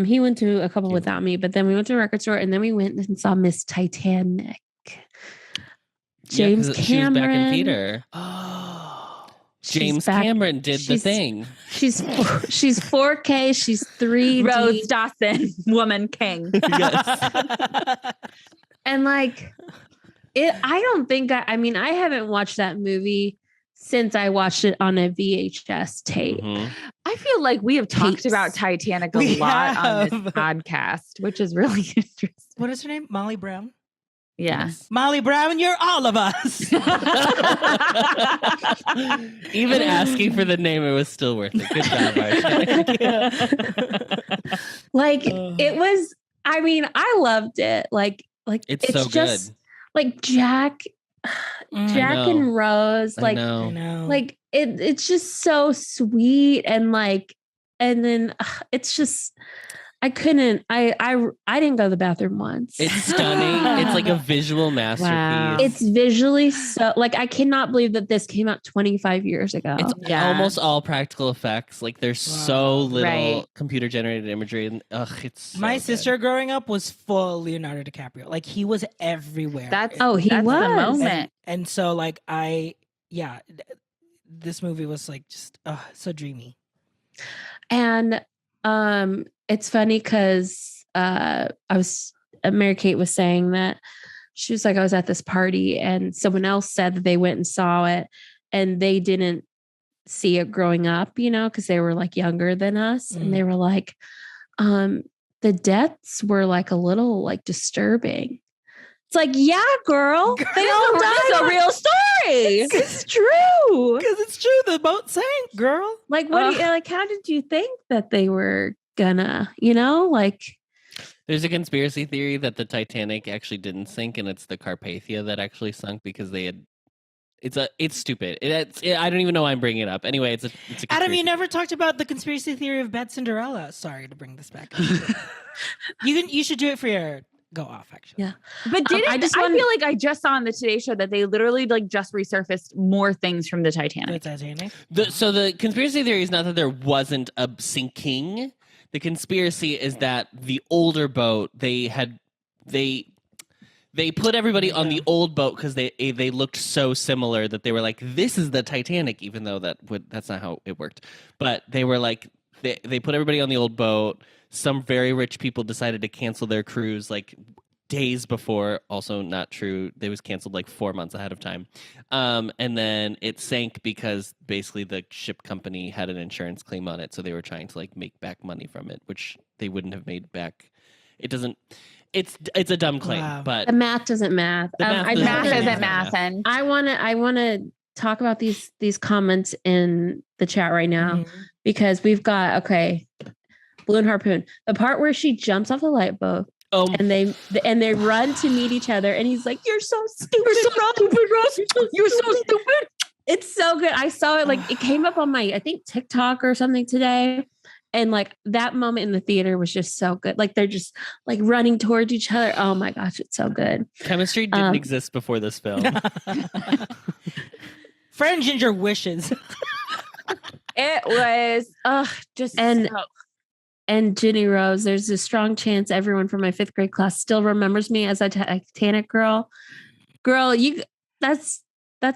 He went to a couple Yeah. without me, but then we went to a record store, and then we went and saw Miss Titanic. James 'cause she was back in Cameron. theater. Oh. She's James back- Cameron did the she's- thing. She's 4K. She's 3D. Rose Dawson, Woman King. And like I don't think I mean, I haven't watched that movie since I watched it on a VHS tape. Mhm. I feel like we have talked Tapes. about Titanic a We lot on this have. podcast, which is really interesting. What is her name? Molly Brown. Yeah. Molly Brown, you're all of us. Even asking for the name, it was still worth it. Good job, Archie. Like it was, I mean, I loved it. Like It's so just good. like Jack know. and Rose, I like know. I know. like it's just so sweet, and then it's just I didn't go to the bathroom once. It's stunning. It's like a visual masterpiece. Wow. It's visually so like I cannot believe that this came out 25 years ago. It's Yeah. almost all practical effects. Like there's so Wow. little Right. computer generated imagery, and it's so My good. sister growing up was full Leonardo DiCaprio. Like he was everywhere. That's Oh, he that's was. the And- moment. and so like this movie was like just so dreamy. And it's funny because Mary Kate was saying that she was like, I was at this party and someone else said that they went and saw it and they didn't see it growing up, because they were like younger than us. Mm. And they were like, the deaths were like a little like disturbing. It's like, yeah, girl, they all died. It's a real story. It's true. Because it's true, the boat sank, girl. Like, what do you like? How did you think that they were gonna, like? There's a conspiracy theory that the Titanic actually didn't sink, and it's the Carpathia that actually sunk because they had. It's stupid. I don't even know why I'm bringing it up. Anyway, it's a. Adam, you conspiracy. never talked about the conspiracy theory of Bad Cinderella. Sorry to bring this back. You should do it for your go off, actually. Yeah. But didn't I I, just feel wanted- like I just saw on the Today Show that they literally like just resurfaced more things from the The Titanic. Titanic. So the conspiracy theory is not that there wasn't a sinking. The conspiracy is that the older boat they put everybody on the old boat because they looked so similar that they were like, this is the Titanic, even though that's not how it worked. But they were like, they put everybody on the old boat. Some very rich people decided to cancel their cruise like days before. Also not true. They was canceled like 4 months ahead of time. And then it sank because basically the ship company had an insurance claim on it. So they were trying to like make back money from it, which they wouldn't have made back. It doesn't, it's a dumb claim, Wow. but The math doesn't math. The math doesn't Math Yeah. isn't math, and I want to talk about these comments in the chat right now Mhm. because we've got Blue and Harpoon. The part where she jumps off the light boat and they run to meet each other, and he's like, "You're so stupid, Ross. You're so stupid." It's so good. I saw it it came up on my I think TikTok or something today, And like that moment in the theater was just so good. Like they're just like running towards each other. Oh my gosh, it's so good. Chemistry didn't exist before this film. Fred and Ginger wishes. It was just and Ginny Rose, there's a strong chance everyone from my 5th grade class still remembers me as a Titanic girl. Girl, that's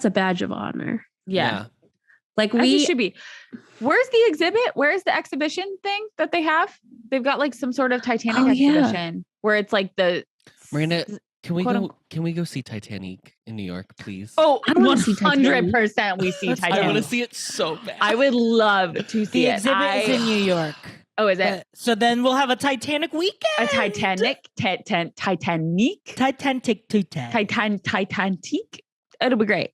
a badge of honor. yeah. Like We should be. Where's the exhibit? Where's the exhibition thing that they have? They've got like some sort of Titanic exhibition where it's like the Miranda, can we go see Titanic in New York, please? Oh, I wanna see Titanic. 100% we see Titanic. I want to see it so bad. I would love to see The it. exhibit is in New York. Oh, is it? So then we'll have a Titanic weekend. A Titanic? Titanique? Titanique? It'll be great.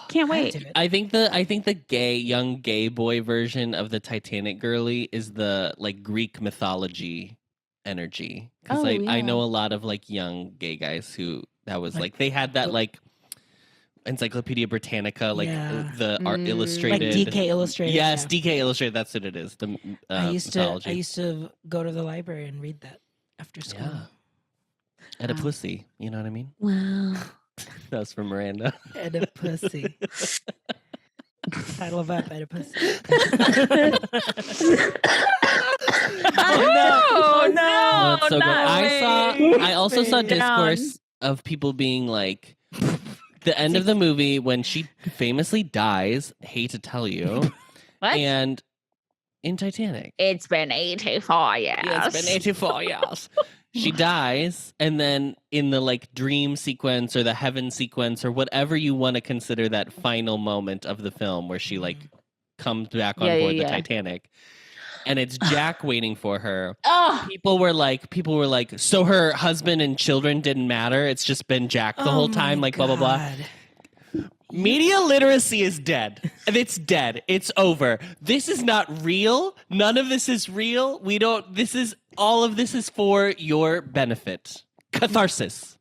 Can't wait. I think the young gay boy version of the Titanic girly is the like Greek mythology energy. Because I know a lot of like young gay guys who that was like they had that like Encyclopedia Britannica, like the art illustrated, like DK Illustrated. Yes, DK Illustrated. That's what it is. The I used mythology. to go to the library and read that after school. Yeah. Oedipus, you know what I mean? Wow. That was from Miranda. Oedipus. Title of that Oedipus. Oh no! It's so good. I also saw discourse of people being like, the end of the movie when she famously dies. Hate to tell you, What? And in Titanic, It's been 84 years. yeah, it's been 84 years. She dies, and then in the like dream sequence or the heaven sequence or whatever you want to consider that final moment of the film where she like comes back on board the Titanic, and it's Jack waiting for her. Oh, People were like, so her husband and children didn't matter. It's just been Jack the whole time, like blah blah blah. Media literacy is dead. It's dead. It's over. This is not real. None of this is real. All of this is for your benefit. Catharsis.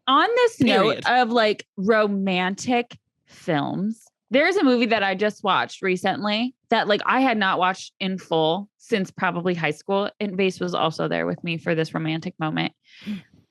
on this Period. note of like romantic films, there's a movie that I just watched recently that like I had not watched in full since probably high school. And Base was also there with me for this romantic moment.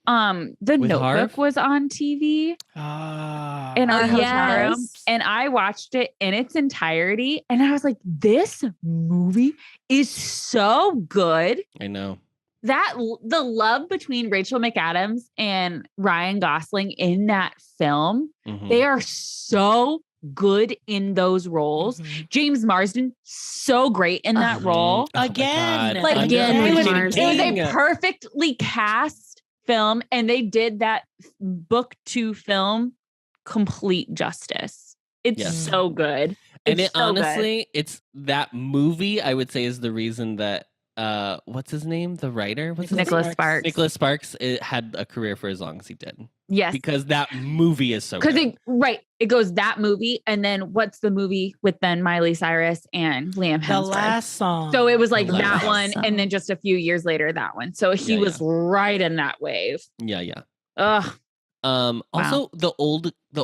The With Notebook Harv? was on TV Ah. in our hotel yes. room, and I watched it in its entirety, and I was like, this movie is so good. I know. That the love between Rachel McAdams and Ryan Gosling in that film, Mhm. they are so good in those roles. Mhm. James Marsden, so great in that role. Oh my Again. God. Like, again with Underrated Marsden. It was king. a perfectly cast film, and they did that book to film complete justice. It's Yes. so good. And It's it so good. honestly, it's that movie, I would say, is the reason that what's his name? The writer? What's his name? Nicholas Sparks. Nicholas Sparks had a career for as long as he did. Yes. Because that movie is so Because good. it goes that movie, and then what's the movie with then Miley Cyrus and Liam The Hemsworth? last song. So it was like The that last one, song. and then just a few years later, that one. So he Yeah, was right in that wave. Yeah. Ugh. Also the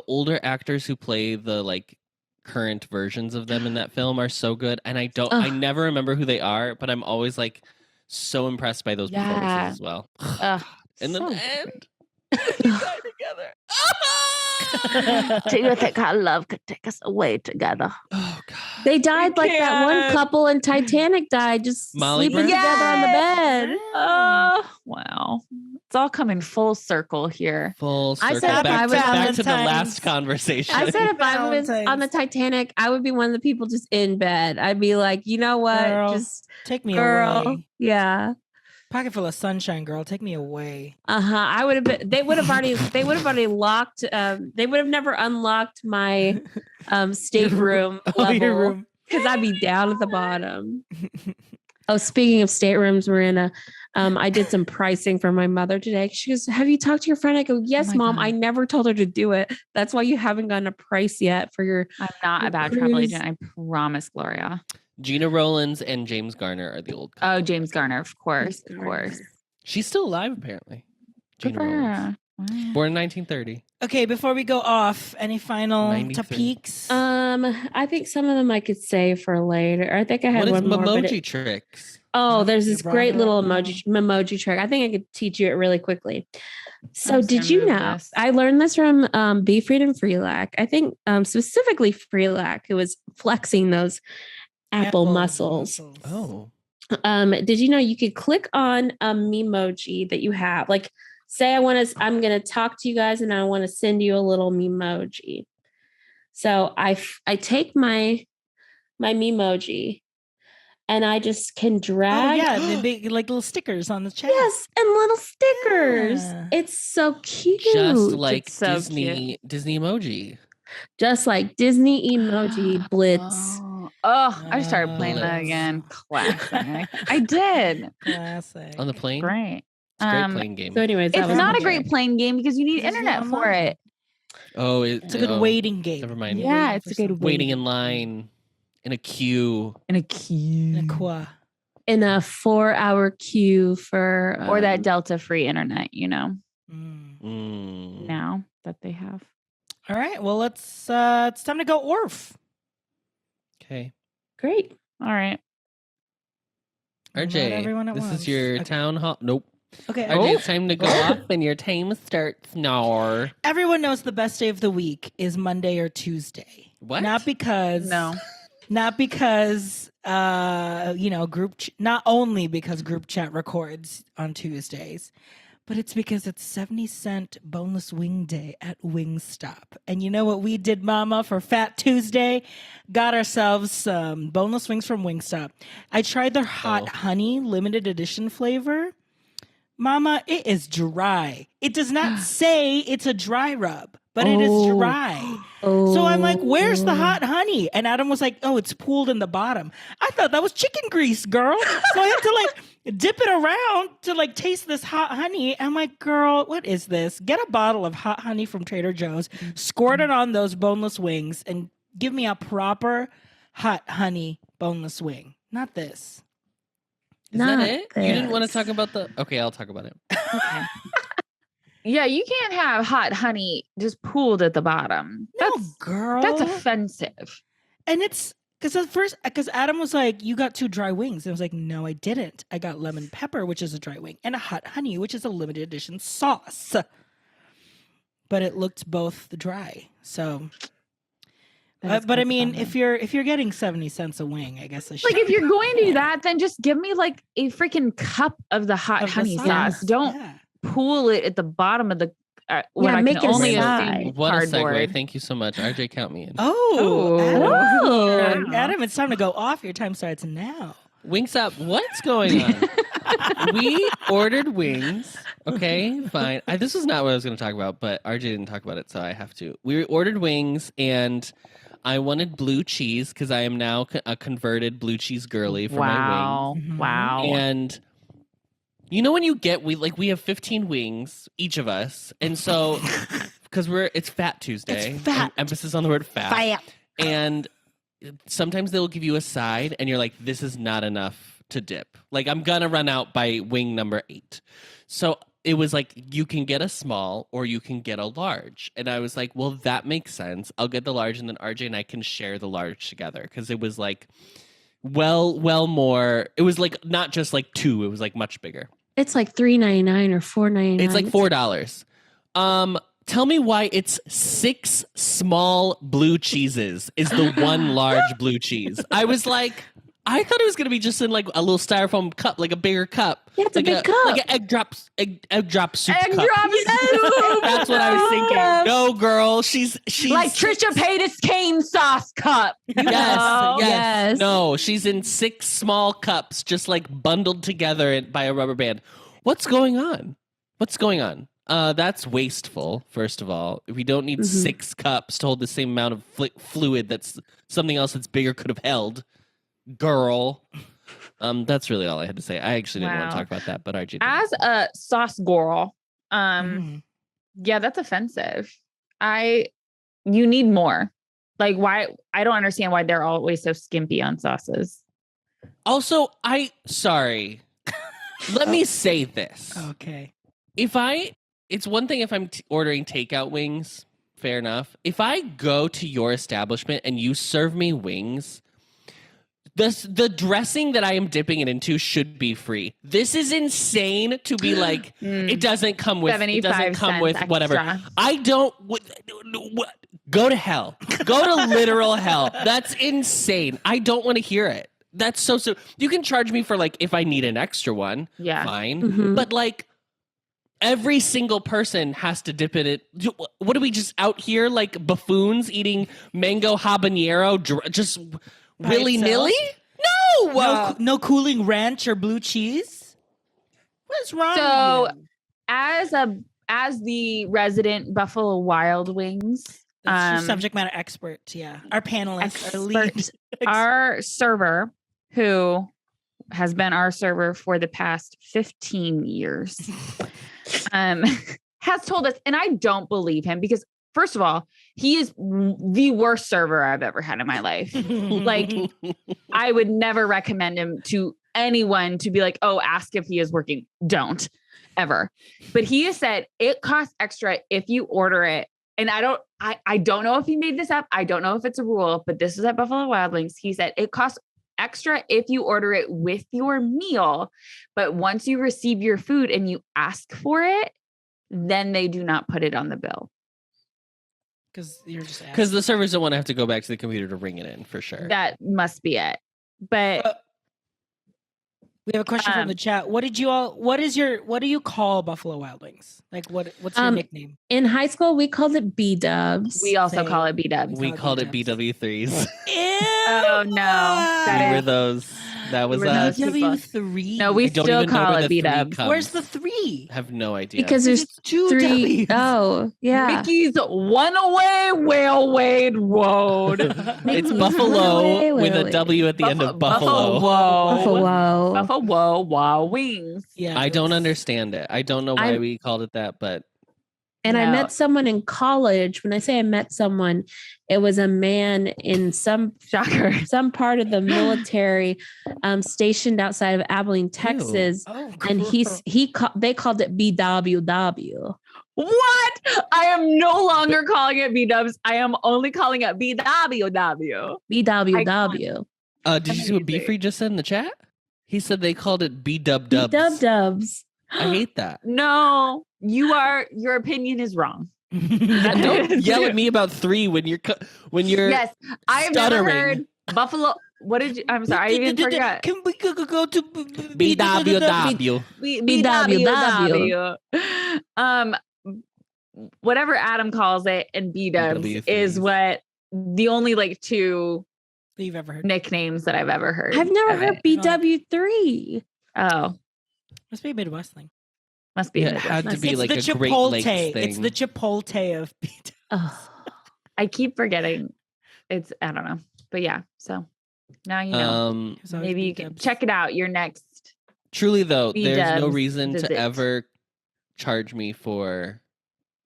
older actors who play the like current versions of them in that film are so good. And I Ugh. never remember who they are, but I'm always like so impressed by those Yeah. performances as well. Ugh. And then So the good. end. They die together. Do you think our love could take us away together? Oh god. They died like that one can't. couple in Titanic died, just Molly sleeping Brown? together on the bed. Oh, wow. It's all coming full circle here. Full I circle said if back, I to, was back to the Valentine's. last conversation. I said if I was Valentine's. on the Titanic, I would be one of the people just in bed. I'd be like, you know what? Girl, Just Take me girl. away. Yeah. Pocket full of sunshine, girl. Take me away. I would have been, they would have already locked, they would have never unlocked my stateroom Oh, your level room. because I'd be down at the bottom. Oh, speaking of staterooms, Marina, I did some pricing for my mother today. She goes, have you talked to your friend? I go, yes, my Mom. God. I never told her to do it. That's why you haven't gotten a price yet for your. I'm not a bad travel agent. I promise, Gloria. Gina Rowlands and James Garner are the old couple. Oh, James Garner, of course. James Of course. Garner. She's still alive apparently. Good Gina for Rowlands. her. Born in 1930. Okay, before we go off, any final 93. peaks? I think some of them I could save for later. I think I had What is one more. But Memoji tricks? oh, there's You this brought great it little up now. emoji trick. I think I could teach you it really quickly. So I'm just did gonna you move know? this. I learned this from Be Freedom Freelac. I think specifically Freelac, who was flexing those apple muscles. Oh. Did you know you could click on a memoji that you have? Like, say I'm gonna talk to you guys and I want to send you a little memoji. So I take my memoji and I just can Oh drag. yeah, the big like little stickers on the chest. Yes, and little stickers. Yeah. It's so cute. Just like It's so Disney emoji. Just like Disney emoji blitz. I started playing that Blitz. again. Classic. I did. Classic. On the plane? Great. It's a great playing game. So, anyways, that It's was not my a great trick. playing game because you need Because it's internet for online. it. Oh, It's a good waiting game. Never mind. You're Yeah, waiting it's for a good something. Waiting in line in a queue. In a queue. Qua. In a 4-hour queue for Or that Delta free internet, you know, Mm. now that they have. All right. Well, it's time to go Orf. Okay. Great. All right. Not everyone RJ, at this once. is your Okay. town hall. Nope. Okay. RJ, it's time to go off and your time starts now. Everyone knows the best day of the week is Monday or Tuesday. What? Not because not only because group chat records on Tuesdays, but it's because it's 70-cent boneless wing day at Wingstop. And you know what we did, Mama, for Fat Tuesday? Got ourselves some boneless wings from Wingstop. I tried their hot honey limited edition flavor. Mama, it is dry. It does not say it's a dry rub, but it is dry. So I'm like, where's the hot honey? And Adam was like, oh, it's pooled in the bottom. I thought that was chicken grease, girl. So I had to like dip it around to like taste this hot honey. I'm like, girl, what is this? Get a bottle of hot honey from Trader Joe's, squirt it on those boneless wings, and give me a proper hot honey boneless wing. Not this. Is that Not it? You didn't want to this. talk about the... Okay, I'll talk about it. Okay. Yeah, you can't have hot honey just pooled at the bottom. No, girl. That's offensive. And it's because Adam was like, you got 2 dry wings. And I was like, no, I didn't. I got lemon pepper, which is a dry wing, and a hot honey, which is a limited edition sauce. But it looked both dry. So, but I mean, if you're getting 70 cents a wing, I guess I should. Like if you're going to do that, then just give me like a freaking cup of the hot Of the honey sauce. Don't Yeah. pool it at the bottom of the when I make can it only side. assume What a segue. cardboard. Thank you so much. RJ, count me in. Oh, Oh. Adam, Adam, it's time to go off. Your time starts now. Wingstop, what's going on? We ordered wings. Okay, fine. This was not what I was going to talk about, but RJ didn't talk about it, so I have to. We ordered wings, and I wanted blue cheese because I am now a converted blue cheese girly for my wings. Mhm. Wow. And you know when you get we have 15 wings each of us, and so because it's Fat Tuesday, It's fat. emphasis on the word fat, and sometimes they'll give you a side, and you're like, this is not enough to dip. Like I'm gonna run out by wing number 8, so it was like you can get a small or you can get a large, and I was like, well, that makes sense. I'll get the large, and then RJ and I can share the large together because it was like. Well more. It was like not just like 2. It was like much bigger. It's like $3.99 or $4.99. It's like $4. Tell me why it's 6 small blue cheeses is the one large blue cheese. I was like, I thought it was gonna be just in like a little styrofoam cup, like a bigger cup. Yeah, it's a like big cup. like an egg drop soup Egg cup. drop soup. That's what I was thinking. No, girl, she's Like Trisha Paytas cane sauce cup. Yes, know? yes. Yes. No, she's in 6 small cups, just like bundled together by a rubber band. What's going on? What's going on? That's wasteful, first of all. We don't need 6 cups to hold the same amount of fluid that's something else that's bigger could have held. Girl. That's really all I had to say. I actually didn't want to Wow. talk about that, but RJ did. As a sauce girl, Mhm. yeah, that's offensive. You need more. Like why? I don't understand why they're always so skimpy on sauces. Also, sorry. Let me say this. Okay. If I it's one thing if I'm ordering takeout wings, fair enough. If I go to your establishment and you serve me wings, the dressing that I am dipping it into should be free. This is insane to be like, it doesn't come with, it doesn't come with whatever. Extra. I don't, go to hell. Go to literal hell. That's insane. I don't want to hear it. That's so, you can charge me for like, if I need an extra one, fine. Mhm. But like, every single person has to dip in it. What are we just out here like buffoons eating mango habanero just willy-nilly? No! No cooling ranch or blue cheese? What's wrong So, with you? as the resident Buffalo Wild Wings, That's your subject matter expert, yeah. Our panelist, our lead. expert, our server, who has been our server for the past 15 years, has told us, and I don't believe him because, first of all, he is the worst server I've ever had in my life. Like, I would never recommend him to anyone to be like, oh, ask if he is working. Don't ever. But he has said it costs extra if you order it. And I don't know if he made this up. I don't know if it's a rule, but this is at Buffalo Wild Wings. He said it costs extra if you order it with your meal. But once you receive your food and you ask for it, then they do not put it on the bill. Because the servers don't want to have to go back to the computer to ring it in, for sure. That must be it. But we have a question from the chat. What do you call Buffalo Wild Wings? Like what's your nickname? In high school, we called it B-dubs. we also call it B-dubs. We called it BW3s. Oh no. We were those. That was us. BW3. No, we still call it B-dubs. Where's the 3? I have no idea. Because there's two 3. W's. Oh, yeah. Mickey's one away, whale wade road. It's Buffalo with a W at the end of Buffalo. Buffalo. Wild Wings. Yeah. I don't understand it. I don't know why we called it that, but. And No. I met someone in college. When I say I met someone, it was a man in some part of the military stationed outside of Abilene, Texas. Oh, And they called it BWW. What? I am no longer calling it B-dubs. I am only calling it BWW. BWW. Did you see what Beefree just said in the chat? He said they called it B-dub-dubs. BWW. I hate that. No, your opinion is wrong. Don't yell at me about 3 when you're Yes, I've never stuttering. heard Buffalo. What did you? I'm sorry, I even forgot. Can we go to BWW. BWW. Whatever Adam calls it and B-dubs is what the only like 2 that you've ever heard? nicknames that I've ever heard. I've never of heard it. BW3. Oh, Must be a Midwest thing. must be. Yeah, it had to be It's like the a Great Lakes thing. It's the Chipotle of pizza. Oh. I keep forgetting. I don't know, but yeah. So now you know. It's always Maybe you can B-dubs. check it out. Your next. Truly, though, there's no B-dubs reason visit. to ever charge me for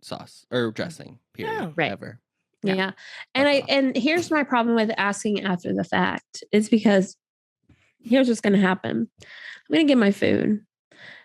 sauce or dressing. Period. No. Right. Ever. Yeah. And here's my problem with asking after the fact is because here's what's going to happen. I'm going to get my food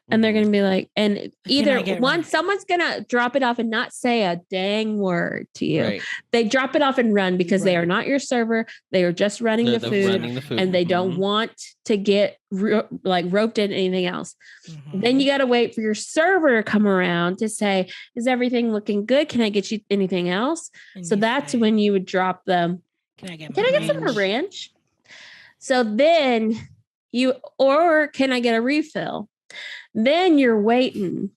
and they're going to be like, and either someone's going to drop it off and not say a dang word to you. Right. They drop it off and run because they are not your server. They are just running the food. Running the food. And they don't want to get roped in anything else. Mhm. Then you got to wait for your server to come around to say, is everything looking good? Can I get you anything else? And So you that's say, when you would drop them. Can I get Some ranch? So then or can I get a refill? Then you're waiting,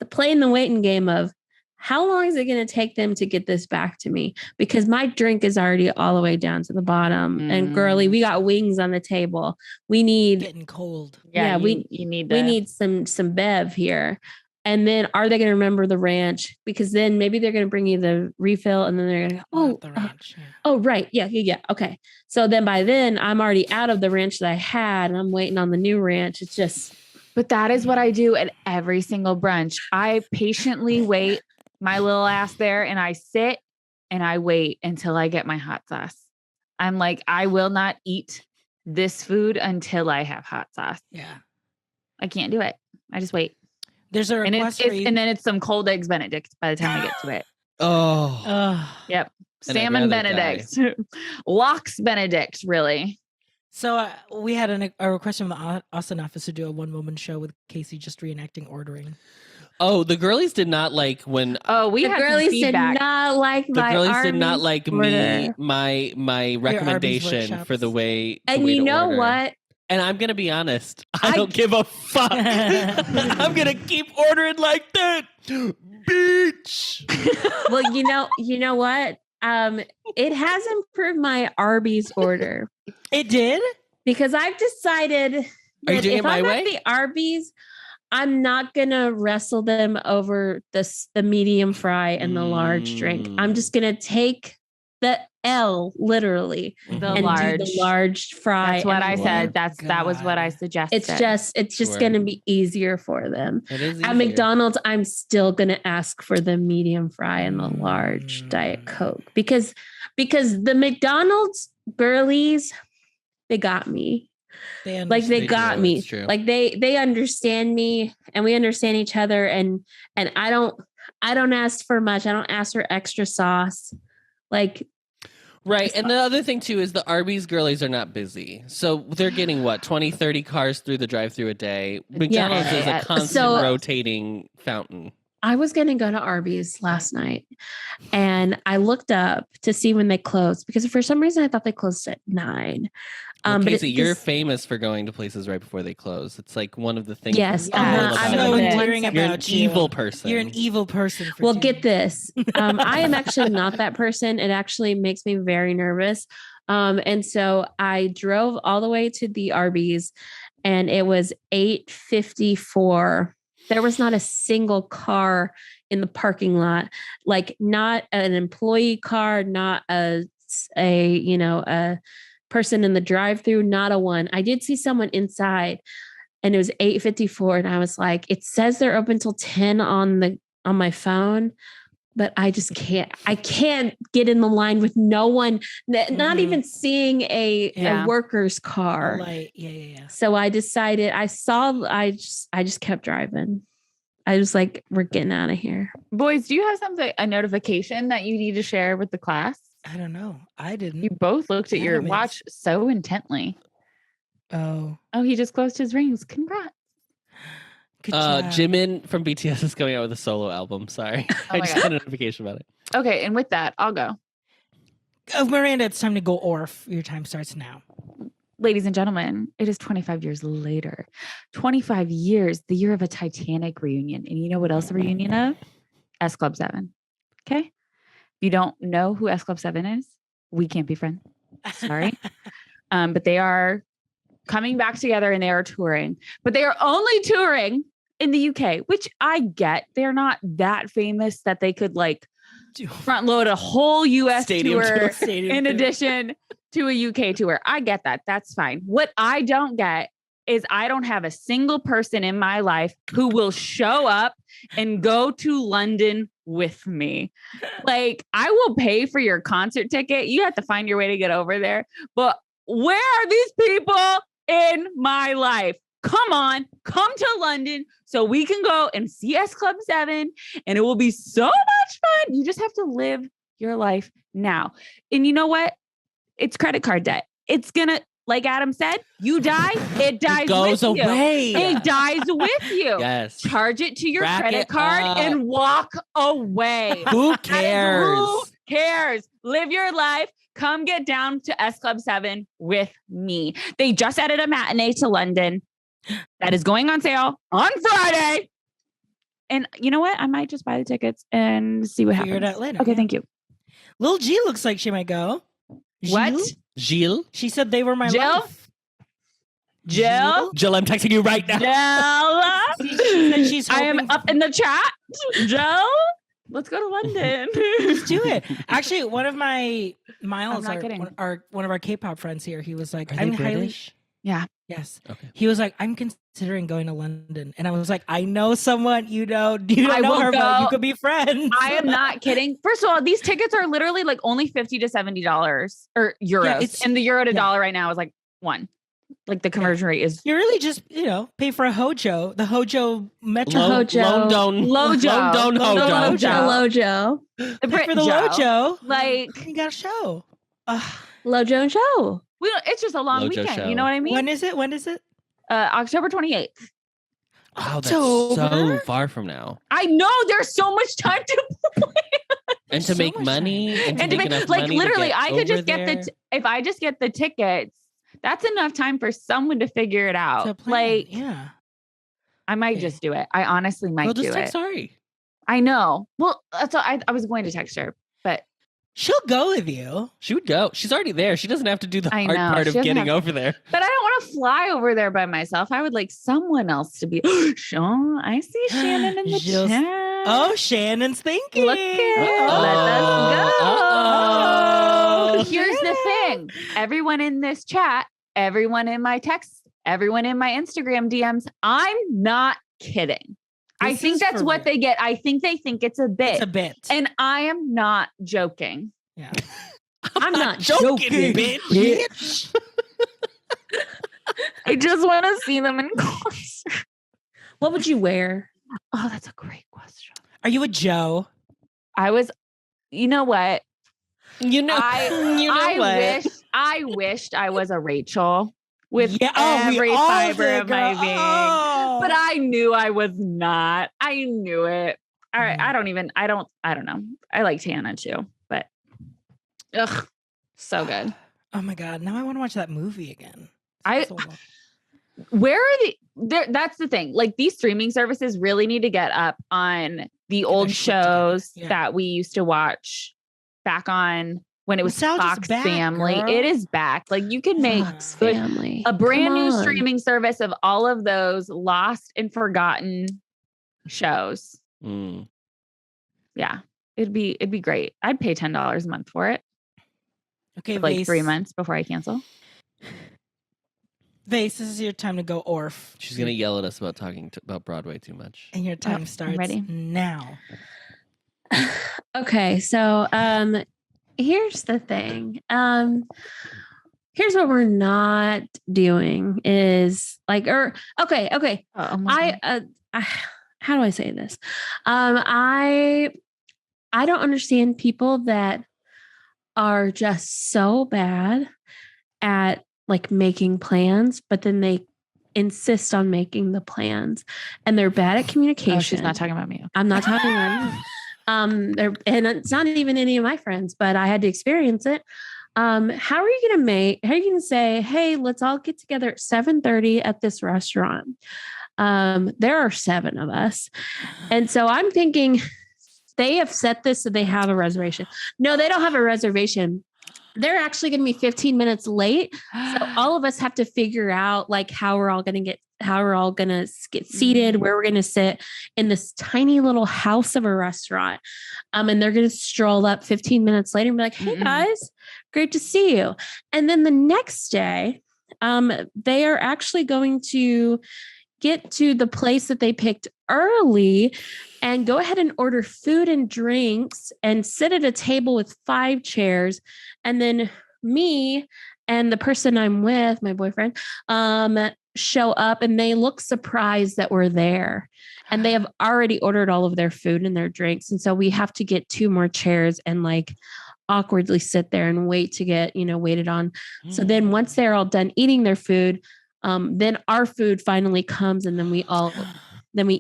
playing the waiting game of how long is it going to take them to get this back to me? Because my drink is already all the way down to the bottom. And girly, we got wings on the table. We need getting cold. we need some bev here. And then are they going to remember the ranch? Because then maybe they're going to bring you the refill and then they're going to Not the ranch. Yeah. oh, right. Yeah. Okay. So then by then I'm already out of the ranch that I had and I'm waiting on the new ranch. It's just. But that is what I do at every single brunch. I patiently wait my little ass there and I sit and I wait until I get my hot sauce. I'm like, I will not eat this food until I have hot sauce. Yeah. I can't do it. I just wait. There's a And request and then it's some cold eggs Benedict by the time I get to it. Oh. Yep. And I'd Salmon rather Benedict. Lox Benedict, really. So we had a request from the Austin office to do a one-woman show with Casey just reenacting ordering. Oh, the girlies did not like when. Oh, we The had girlies some did feedback. not like The my girlies did not Arby's like me, order. my recommendation for the way. And way you to know order. what? And I'm gonna be honest. I don't give a fuck. I'm gonna keep ordering like that, bitch. Well, you know what? It has improved my Arby's order It did? because I've decided Are you that doing if it my I'm way? at the Arby's, I'm not gonna wrestle them over the medium fry and the large drink. I'm just gonna take the L literally The and large. do the large fry. That's what and I the said. large- That was what I suggested. It's just Sure. gonna be easier for them. It is At easier. McDonald's, I'm still gonna ask for the medium fry and the large Diet Coke because the McDonald's girlies, they got me. Like they They got do, me. it's true. Like they understand me and we understand each other and I don't ask for much. I don't ask for extra sauce. Like Right. And the other thing, too, is the Arby's girlies are not busy. So they're getting, 20, 30 cars through the drive-thru a day. McDonald's is a constant So- rotating fountain. I was going to go to Arby's last night and I looked up to see when they closed because for some reason I thought they closed at 9. Well, But Casey, you're famous for going to places right before they close. It's like one of the things. Yes, that's cool I'm about so it. endearing You're an evil person. You're an evil person. For well, doing get it. this. I am actually not that person. It actually makes me very nervous. And so I drove all the way to the Arby's and it was 8:54. There was not a single car in the parking lot, like not an employee car, not a person in the drive-through, not a one. I did see someone inside and it was 8:54 and I was like, it says they're open till 10 on my phone, but I just can't get in the line with no one, not even seeing a worker's car. Yeah. So I decided I just kept driving. I was like, we're getting out of here. Boys, do you have a notification that you need to share with the class? I don't know. I didn't. You both looked at your Damn it. watch so intently. Oh. Oh, he just closed his rings. Congrats. Good job. Jimin from BTS is coming out with a solo album. Sorry. Oh I my just God. got a notification about it. Okay, and with that, I'll go. Oh, Miranda, it's time to go ORF. Your time starts now. Ladies and gentlemen, it is 25 years later. 25 years, the year of a Titanic reunion. And you know what else the reunion of? S Club 7. Okay? If you don't know who S Club 7 is, we can't be friends. Sorry. But they are coming back together and they are touring. But they are only touring in the UK, which I get. They're not that famous that they could front load a whole US Stadium tour tour. in addition to a UK tour. I get that. That's fine. What I don't get is I don't have a single person in my life who will show up and go to London with me. Like, I will pay for your concert ticket. You have to find your way to get over there. But where are these people in my life? Come on, come to London so we can go and see S Club 7 and it will be so much fun. You just have to live your life now. And you know what? It's credit card debt. It's gonna, like Adam said, you die, it dies goes with away. you. It dies with you. Yes. Charge it to your Rack credit it card up. and walk away. Who That is cares? Who cares? Live your life. Come get down to S Club 7 with me. They just added a matinee to London that is going on sale on Friday. And you know what? I might just buy the tickets and see what Figure it happens. out later. Okay, yeah. thank you. Lil G looks like she might go. What? Gilles? Gilles? She said they were my Jill? life. Jill? Jill, I'm texting you right now. Jill? She said she's I am hoping- up in the chat. Jill? Let's go to London. Let's do it. Actually, one of my Miles, I'm not kidding. one of our K-pop friends here, he was like, Are they I'm highly. British? Yeah. Yes. Okay. He was like, I'm considering going to London. And I was like, I know someone, you don't I know will her, but go. you could be friends. I am not kidding. First of all, these tickets are literally like only $50 to $70 or euros. it's- and the euro to yeah. dollar right now is like 1. Like the conversion rate is You really just, pay for a Hojo, the Hojo Metro. Lojo. Lojo. the Pay Brit for the Joe. Lojo. Like You got a show. Lojo and Show. we don't, it's just a long Lojo weekend. show. You know what I mean? When is it? October 28th. Wow, that's October? so far from now. I know there's so much time to And to So make much money, and to and to make make, enough like money to literally get I could just over get there. if I just get the tickets, that's enough time for someone to figure it To out. plan. Like yeah. I might Okay. just do it. I honestly might Well, do just it. text Ari. I know. Well, that's all, I was going to text her, but She'll go with you. She would go. She's already there. She doesn't have to do the I hard know. part She of doesn't getting have- over there. I don't want to fly over there by myself. I would like someone else to be. Sean, I see Shannon in the Just- chat. Oh, Shannon's thinking. Look at it. Let us go. Uh-oh. Here's the thing. Everyone in this chat, everyone in my text, everyone in my Instagram DMs, I'm not kidding. I This think is that's for what real. they get. I think they think it's a bit. It's a bit. And I am not joking. Yeah. I'm not joking. bitch. I just want to see them in concert. What would you wear? Oh, that's a great question. Are you a Joe? I was, you know what? You know, I wished I was a Rachel with we every all fiber did, of my girl. being. Oh. But I knew I was not. I knew it. All right. I don't know. I like Tana too, but so good. Oh my God. Now I want to watch that movie again. I- So long. Where are that's the thing. Like these streaming services really need to get up on the old shit together. shows Yeah. that we used to watch back on when it was Nostalgia's Fox back, Family. girl. It is back. Like you can make Fox good- Family. a brand Come new on. streaming service of all of those lost and forgotten shows. Mm. Yeah. It'd be great. I'd pay $10 a month for it. Okay, For like Vase. 3 months before I cancel. Vase, this is your time to go orf. She's gonna yell at us about talking about Broadway too much. And your time starts ready. now. Okay, so here's the thing. Here's what we're not doing is like okay. Oh, my God. I how do I say this? I don't understand people that are just so bad at like making plans, but then they insist on making the plans and they're bad at communication. Oh, she's not talking about me. I'm not talking about you. And it's not even any of my friends, but I had to experience it. How are you going to say, hey, let's all get together at 7:30 at this restaurant? There are 7 of us. And so I'm thinking they have set this so they have a reservation. No, they don't have a reservation. They're actually going to be 15 minutes late. So all of us have to figure out like how we're all going to get seated, where we're going to sit in this tiny little house of a restaurant. And they're going to stroll up 15 minutes later and be like, hey guys, great to see you. And then the next day, they are actually going to get to the place that they picked early and go ahead and order food and drinks and sit at a table with 5 chairs. And then me and the person I'm with, my boyfriend, show up and they look surprised that we're there. And they have already ordered all of their food and their drinks. And so we have to get 2 more chairs and like awkwardly sit there and wait to get, waited on. So then once they're all done eating their food, then our food finally comes and then we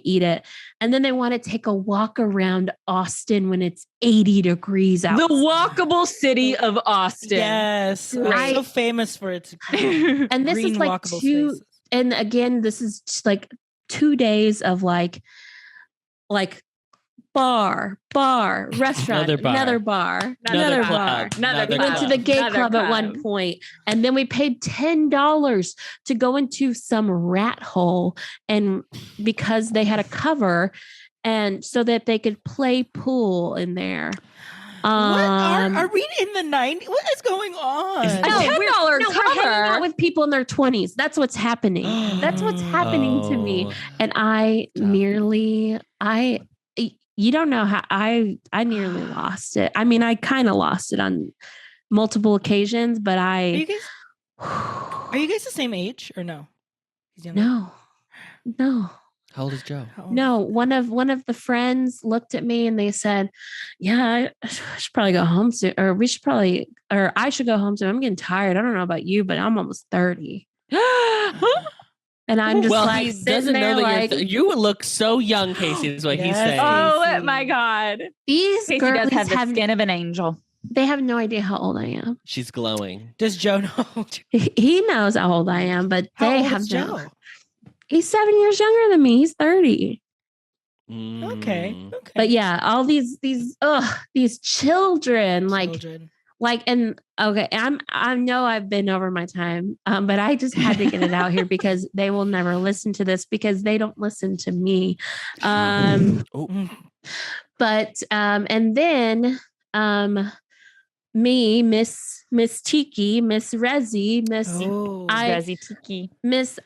eat it. And then they want to take a walk around Austin when it's 80 degrees out. The walkable city of Austin. Yes. Right. I'm so famous for its And this green is like walkable 2, spaces. and again, this is just like 2 days of like bar, restaurant, Another bar. another club, bar. Another We went to the gay club at one point, and then we paid $10 to go into some rat hole, and because they had a cover, and so that they could play pool in there. What are we in the 90s? What is going on? A $10 we're hanging cover. out with people in their 20s. That's what's happening. That's what's happening to me. Oh. And I Tough. you don't know how I nearly lost it. I mean, I kind of lost it on multiple occasions, but Are you guys Are you guys the same age or no? He's younger? No. How old is Joe? How old? No, one of the friends looked at me and they said, "Yeah, I should probably go home soon, or I should go home soon. I'm getting tired. I don't know about you, but I'm almost 30." And I'm just well, like, he sitting doesn't there know that like, you look so young, Casey, is what he's Yes. saying. Oh my God. these Casey does girlies have the skin of an angel. they have no idea how old I am. She's glowing. Does Joe know? He knows how old I am, but How they old have is no. Joe? He's 7 years younger than me. He's 30. Okay. Mm. Okay. But yeah, all these children, Children. and okay, I know I've been over my time, but I just had to get it out here because they will never listen to this because they don't listen to me. Mm. But and then me, Miss Tiki, Miss Resi, Oh. Resi Tiki.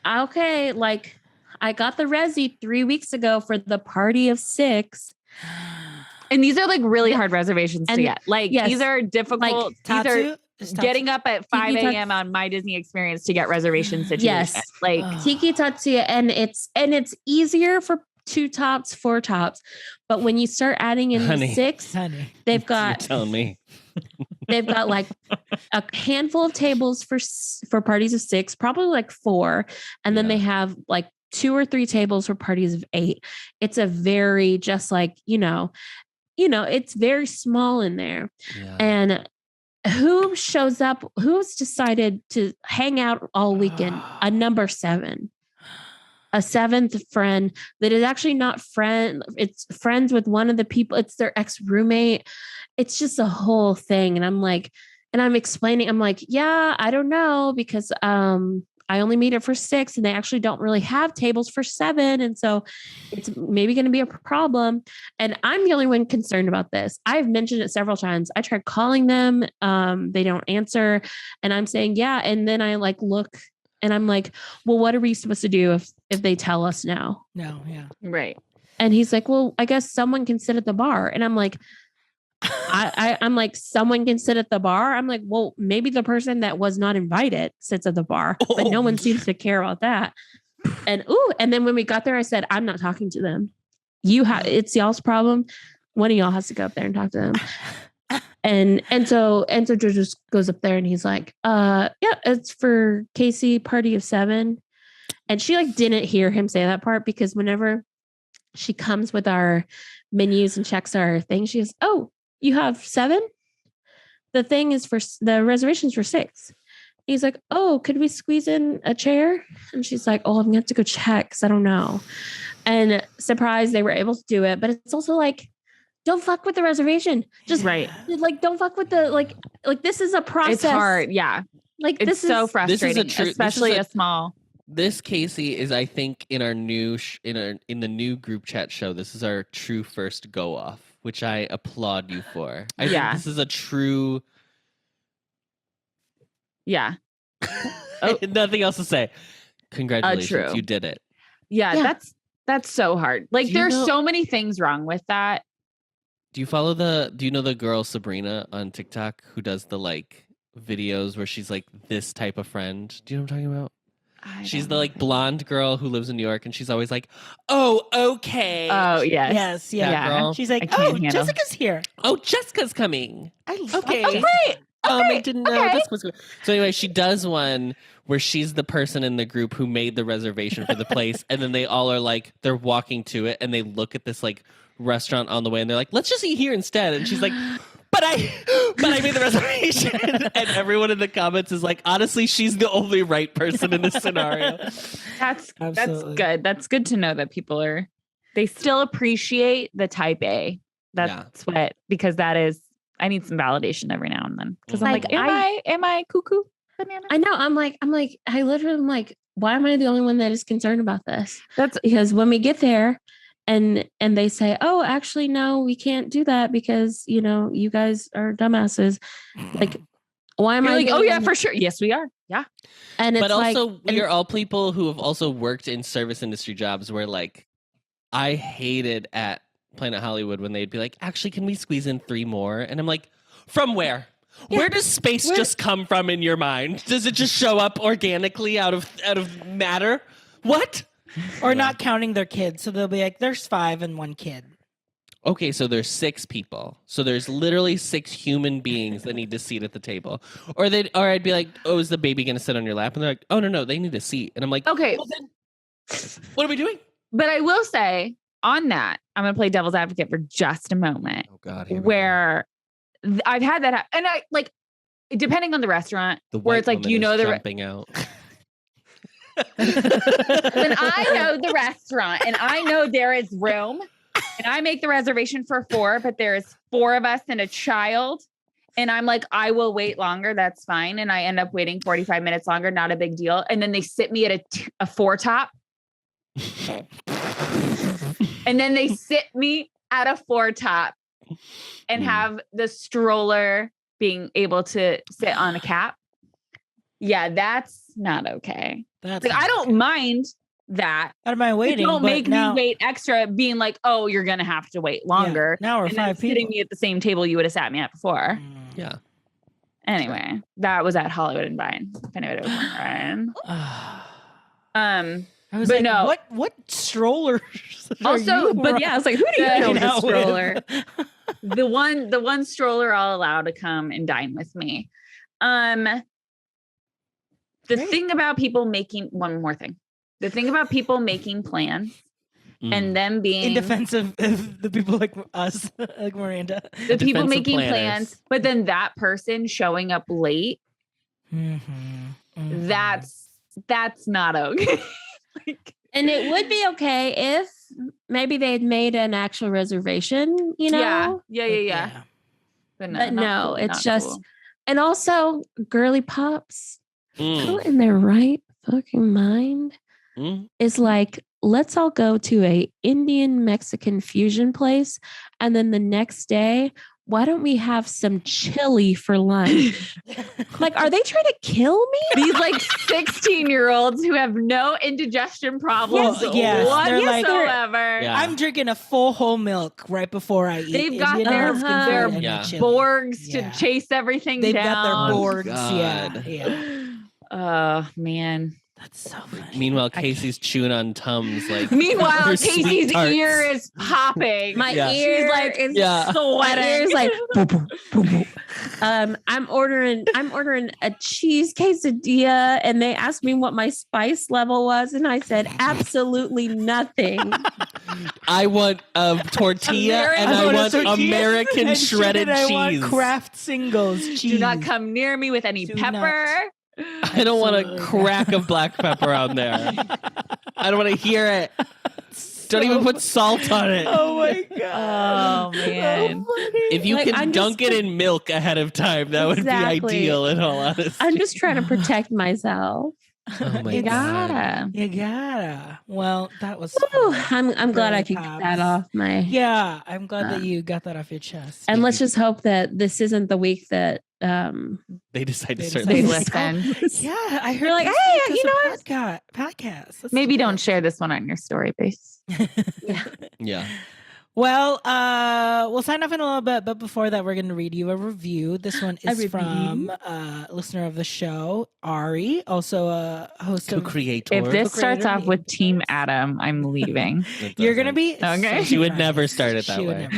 Okay, like I got the Resi 3 weeks ago for the party of 6. And these are like really Yeah. hard reservations to And get. Like yes, these are difficult. These are Tatsu? Is Tatsu- getting up at 5 Tiki a.m. on My Disney Experience to get reservation situation. Yes. Like Tiki Tatsuya, and it's easier for 2 tops, 4 tops, but when you start adding in Honey. the 6, Honey. they've You're got telling me. they've got like a handful of tables for parties of 6, probably like 4, and then Yeah. they have like 2 or 3 tables for parties of 8. It's a very just like it's very small in there. Yeah. And who shows up? Who's decided to hang out all weekend? A number 7. A 7th friend that is actually not it's friends with one of the people. It's their ex-roommate. It's just a whole thing. And I'm like, and I'm explaining, I'm like, yeah, I don't know, because I only meet it for 6 and they actually don't really have tables for 7. And so it's maybe going to be a problem. And I'm the only one concerned about this. I've mentioned it several times. I tried calling them. They don't answer. And I'm saying, yeah. And then I like look and I'm like, well, what are we supposed to do if they tell us now? No, yeah. right. And he's like, well, I guess someone can sit at the bar. And I'm like, I'm like, someone can sit at the bar. I'm like, well, maybe the person that was not invited sits at the bar, but no one seems to care about that. And then when we got there, I said, I'm not talking to them. It's y'all's problem. One of y'all has to go up there and talk to them. And so Joe just goes up there and he's like, yeah, it's for Casey, party of 7. And she like didn't hear him say that part because whenever she comes with our menus and checks our thing, she goes, oh, you have 7? The thing is for the reservations for 6. He's like, oh, could we squeeze in a chair? And she's like, oh, I'm gonna have to go check because I don't know. And surprise, they were able to do it. But it's also like, don't fuck with the reservation. Just Right. like don't fuck with the like this is a process. It's hard. Yeah. Like It's so frustrating, this is especially a- a small. This Casey is, I think, in our new in the new group chat show. This is our true first go off, which I applaud you for. I Yeah. think this is a true. Yeah. Nothing else to say. Congratulations, true. you did it. Yeah. That's so hard. Like Do you there's know- so many things wrong with that. Do you know the girl Sabrina on TikTok who does the like videos where she's like this type of friend? Do you know what I'm talking about? She's the like blonde girl who lives in New York, and she's always like, "Oh, okay." Oh yes. Yes, yeah. That girl. She's like, I can't oh, handle- Jessica's here. Oh, Jessica's coming. I love Okay. Jessica. Great. I didn't know okay. this was going. So anyway, she does one where she's the person in the group who made the reservation for the place, and then they all are like, they're walking to it, and they look at this like restaurant on the way, and they're like, "Let's just eat here instead." And she's like, But I made the reservation. And everyone in the comments is like, honestly, she's the only right person in this scenario. That's Absolutely. good. That's good to know that people they still appreciate the type A. That's because that is, I need some validation every now and then. Because I'm Like, like, am I cuckoo banana? I know. I'm like, I literally am like, why am I the only one that is concerned about this? That's Because when we get there and they say, oh, actually, no, we can't do that because, you guys are dumbasses. Like, why am you're I like, the oh only yeah, one- for sure. Yes, we are. Yeah. And it's But also, like, we are all people who have also worked in service industry jobs where, like, I hated at Planet Hollywood when they'd be like, actually, can we squeeze in 3 more? And I'm like, from where? Where does space just come from in your mind? Does it just show up organically out of matter? What? Or not counting their kids. So they'll be like, there's 5 and 1 kid. Okay, so there's 6 people. So there's literally 6 human beings that need to seat at the table. Or I'd be like, oh, is the baby going to sit on your lap? And they're like, oh, no, they need a seat. And I'm like, Okay. well, then, what are we doing? But I will say on that, I'm going to play devil's advocate for just a moment. Oh, God. Where I've had that. And I like, depending on the restaurant, where it's like, do you know the jumping out. when I know the restaurant and I know there is room and I make the reservation for 4, but there's 4 of us and a child. And I'm like, I will wait longer. That's fine. And I end up waiting 45 minutes longer. Not a big deal. And then they sit me at a 4 top. And then they sit me at a 4 top and have the stroller being able to sit on a cap. Yeah, that's not okay. That's like, I don't mind that. I don't mind waiting. Don't make me wait extra, being like, oh, you're going to have to wait longer. Yeah, now we're and 5 people. Sitting me at the same table you would have sat me at before. Yeah. Anyway, that was at Hollywood and Vine. If anybody was wondering. I was but like, no. what strollers? Also, but Yeah, I was like, who do you know the stroller? the one stroller I'll allow to come and dine with me. The thing about people making one more thing. The thing about people making plans and them being in defense of the people like us, like Miranda. The people making plans, but then that person showing up late. That's not okay. And it would be okay if maybe they'd made an actual reservation, you know? Yeah. But no, it's not just, cool. And also girly pops, who in their right fucking mind is like, let's all go to a Indian Mexican fusion place. And then the next day, why don't we have some chili for lunch? Like, are they trying to kill me? These like 16-year-olds who have no indigestion problems whatsoever. I'm drinking a full whole milk right before I eat. They've got their Borgs to chase everything down. They've got their Borgs. Yeah. Oh, man. That's so funny. Meanwhile, Casey's chewing on Tums. Like, meanwhile, Casey's ear is popping. My ear, like, is sweating. My ear's like, boom, boom, boom, boom. I'm ordering a cheese quesadilla, and they asked me what my spice level was, and I said absolutely nothing. I want a tortilla, and I want American shredded cheese. I want Kraft Singles cheese. Do not come near me with any pepper. I don't want a crack of black pepper on there. I don't want to hear it. Don't even put salt on it. Oh my god. Oh man. If you can dunk it in milk ahead of time, that would be ideal, in all honesty. I'm just trying to protect myself. Oh my You god. gotta. Well, that was I'm glad I could get that off my. Yeah, I'm glad that you got that off your chest. And let's just hope that this isn't the week that they decide to start they listening. listen. Yeah, I heard. You're like, hey, you know, podcast. Maybe don't share this one on your story, base. Yeah. Well, we'll sign off in a little bit, but before that, we're going to read you a review. This one is from a listener of the show, Ari, also a host Co-creator. If this starts off with Team Adam, I'm leaving. You're going to be okay. She would never start it that way.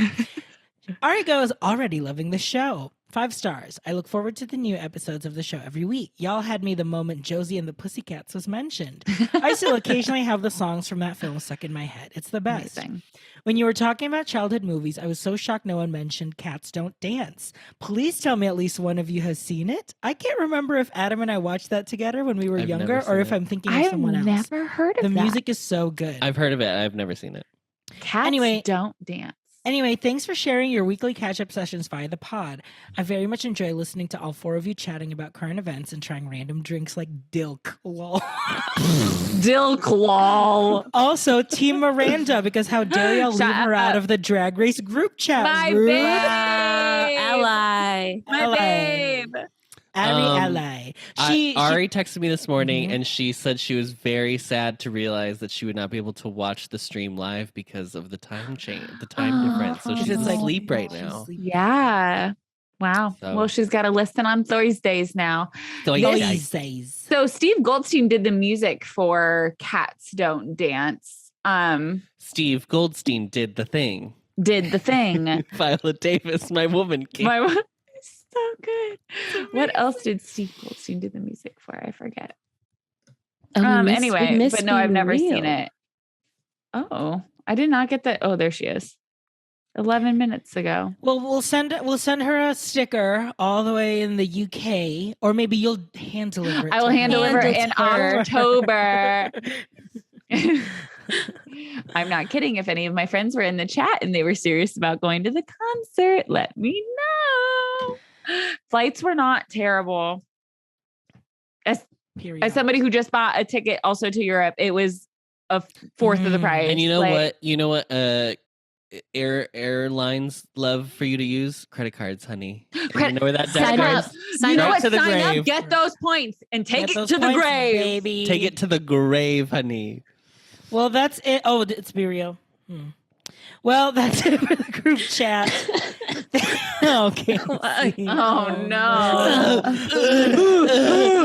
Ari goes, already loving the show. 5 stars. I look forward to the new episodes of the show every week. Y'all had me the moment Josie and the Pussycats was mentioned. I still occasionally have the songs from that film stuck in my head. It's the best. Amazing. When you were talking about childhood movies, I was so shocked no one mentioned Cats Don't Dance. Please tell me at least one of you has seen it. I can't remember if Adam and I watched that together when we were younger or if I'm thinking of someone else. I've never heard of the that. music is so good. I've heard of it. I've never seen it. Cats don't dance. Anyway, thanks for sharing your weekly catch-up sessions via the pod. I very much enjoy listening to all 4 of you chatting about current events and trying random drinks like Dilk. Lol. Dilk lol. Also, Team Miranda, because how dare y'all leave her out of the Drag Race group chat? My Rude. babe. ally. My babe. Ari Ari texted me this morning and she said she was very sad to realize that she would not be able to watch the stream live because of the time change, the time difference. So she's asleep right now. Yeah. Wow. So- Well, she's got to listen on Thursdays now. Thursdays. So Steve Goldstein did the music for Cats Don't Dance. Steve Goldstein did the thing. Did the thing. Viola Davis, my woman king. So good. What else did Steve Goldstein do the music for? I forget. Anyway, but no, I've never seen it. Oh, I did not get that. Oh, there she is. 11 minutes ago. Well, we'll send her a sticker all the way in the UK, or maybe you'll hand deliver it. I will hand deliver in October. I'm not kidding. If any of my friends were in the chat and they were serious about going to the concert, let me know. Flights were not terrible. As somebody who just bought a ticket also to Europe, it was a fourth of the price. And you know what? Airlines love for you to use credit cards, honey. You know where that Sign debt up. goes? Sign up. to the grave. Get those points and take Get it those to the points, grave. baby. Take it to the grave, honey. Well, that's it. Oh, it's Be Real. Well, that's it for the group chat. Okay. Oh no.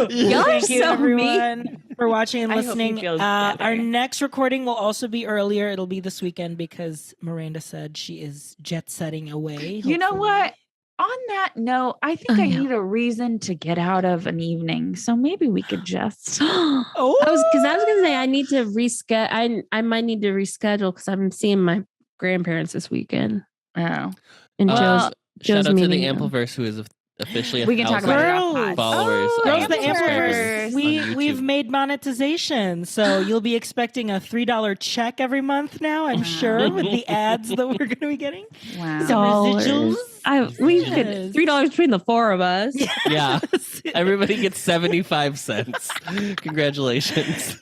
Y'all are Thank you, so everyone, for watching and I hope he listening. feels better. Our next recording will also be earlier. It'll be this weekend because Miranda said she is jet setting away. You know hopefully. what? On that note, I think I need a reason to get out of an evening. So maybe we could just Oh, I was gonna say I need to reschedule. I might need to reschedule because I'm seeing my grandparents this weekend. Oh. And Shout Joe's out to the meeting them. Ampliverse, who is officially We can talk about it off pod. followers. Oh, Girls, on the subscribers Ampliverse. on We've YouTube. made monetization, so you'll be expecting a $3 check every month now. I'm sure with the ads that we're going to be getting. Wow. Dollars. Residuals? We Yes. could $3 between the four of us. Yeah. Everybody gets 75 cents. Congratulations.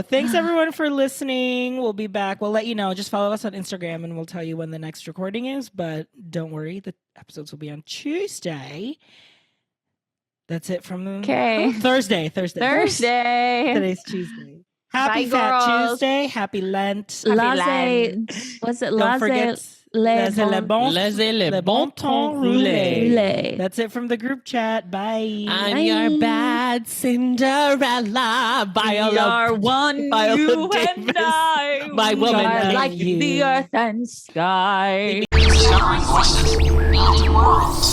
Thanks everyone for listening. We'll be back. We'll let you know. Just follow us on Instagram and we'll tell you when the next recording is. But don't worry, the episodes will be on Tuesday. That's it from the Thursday. Today's Tuesday. Happy Bye, Fat girls. Tuesday. Happy Lent. Was it Don't forget laissez le bon temps rouler. That's it from the group chat. Bye. I'm your bad Cinderella. You're one, Viola you Davis, and I. my we woman are king. like the earth and sky. Discovering voices, building worlds.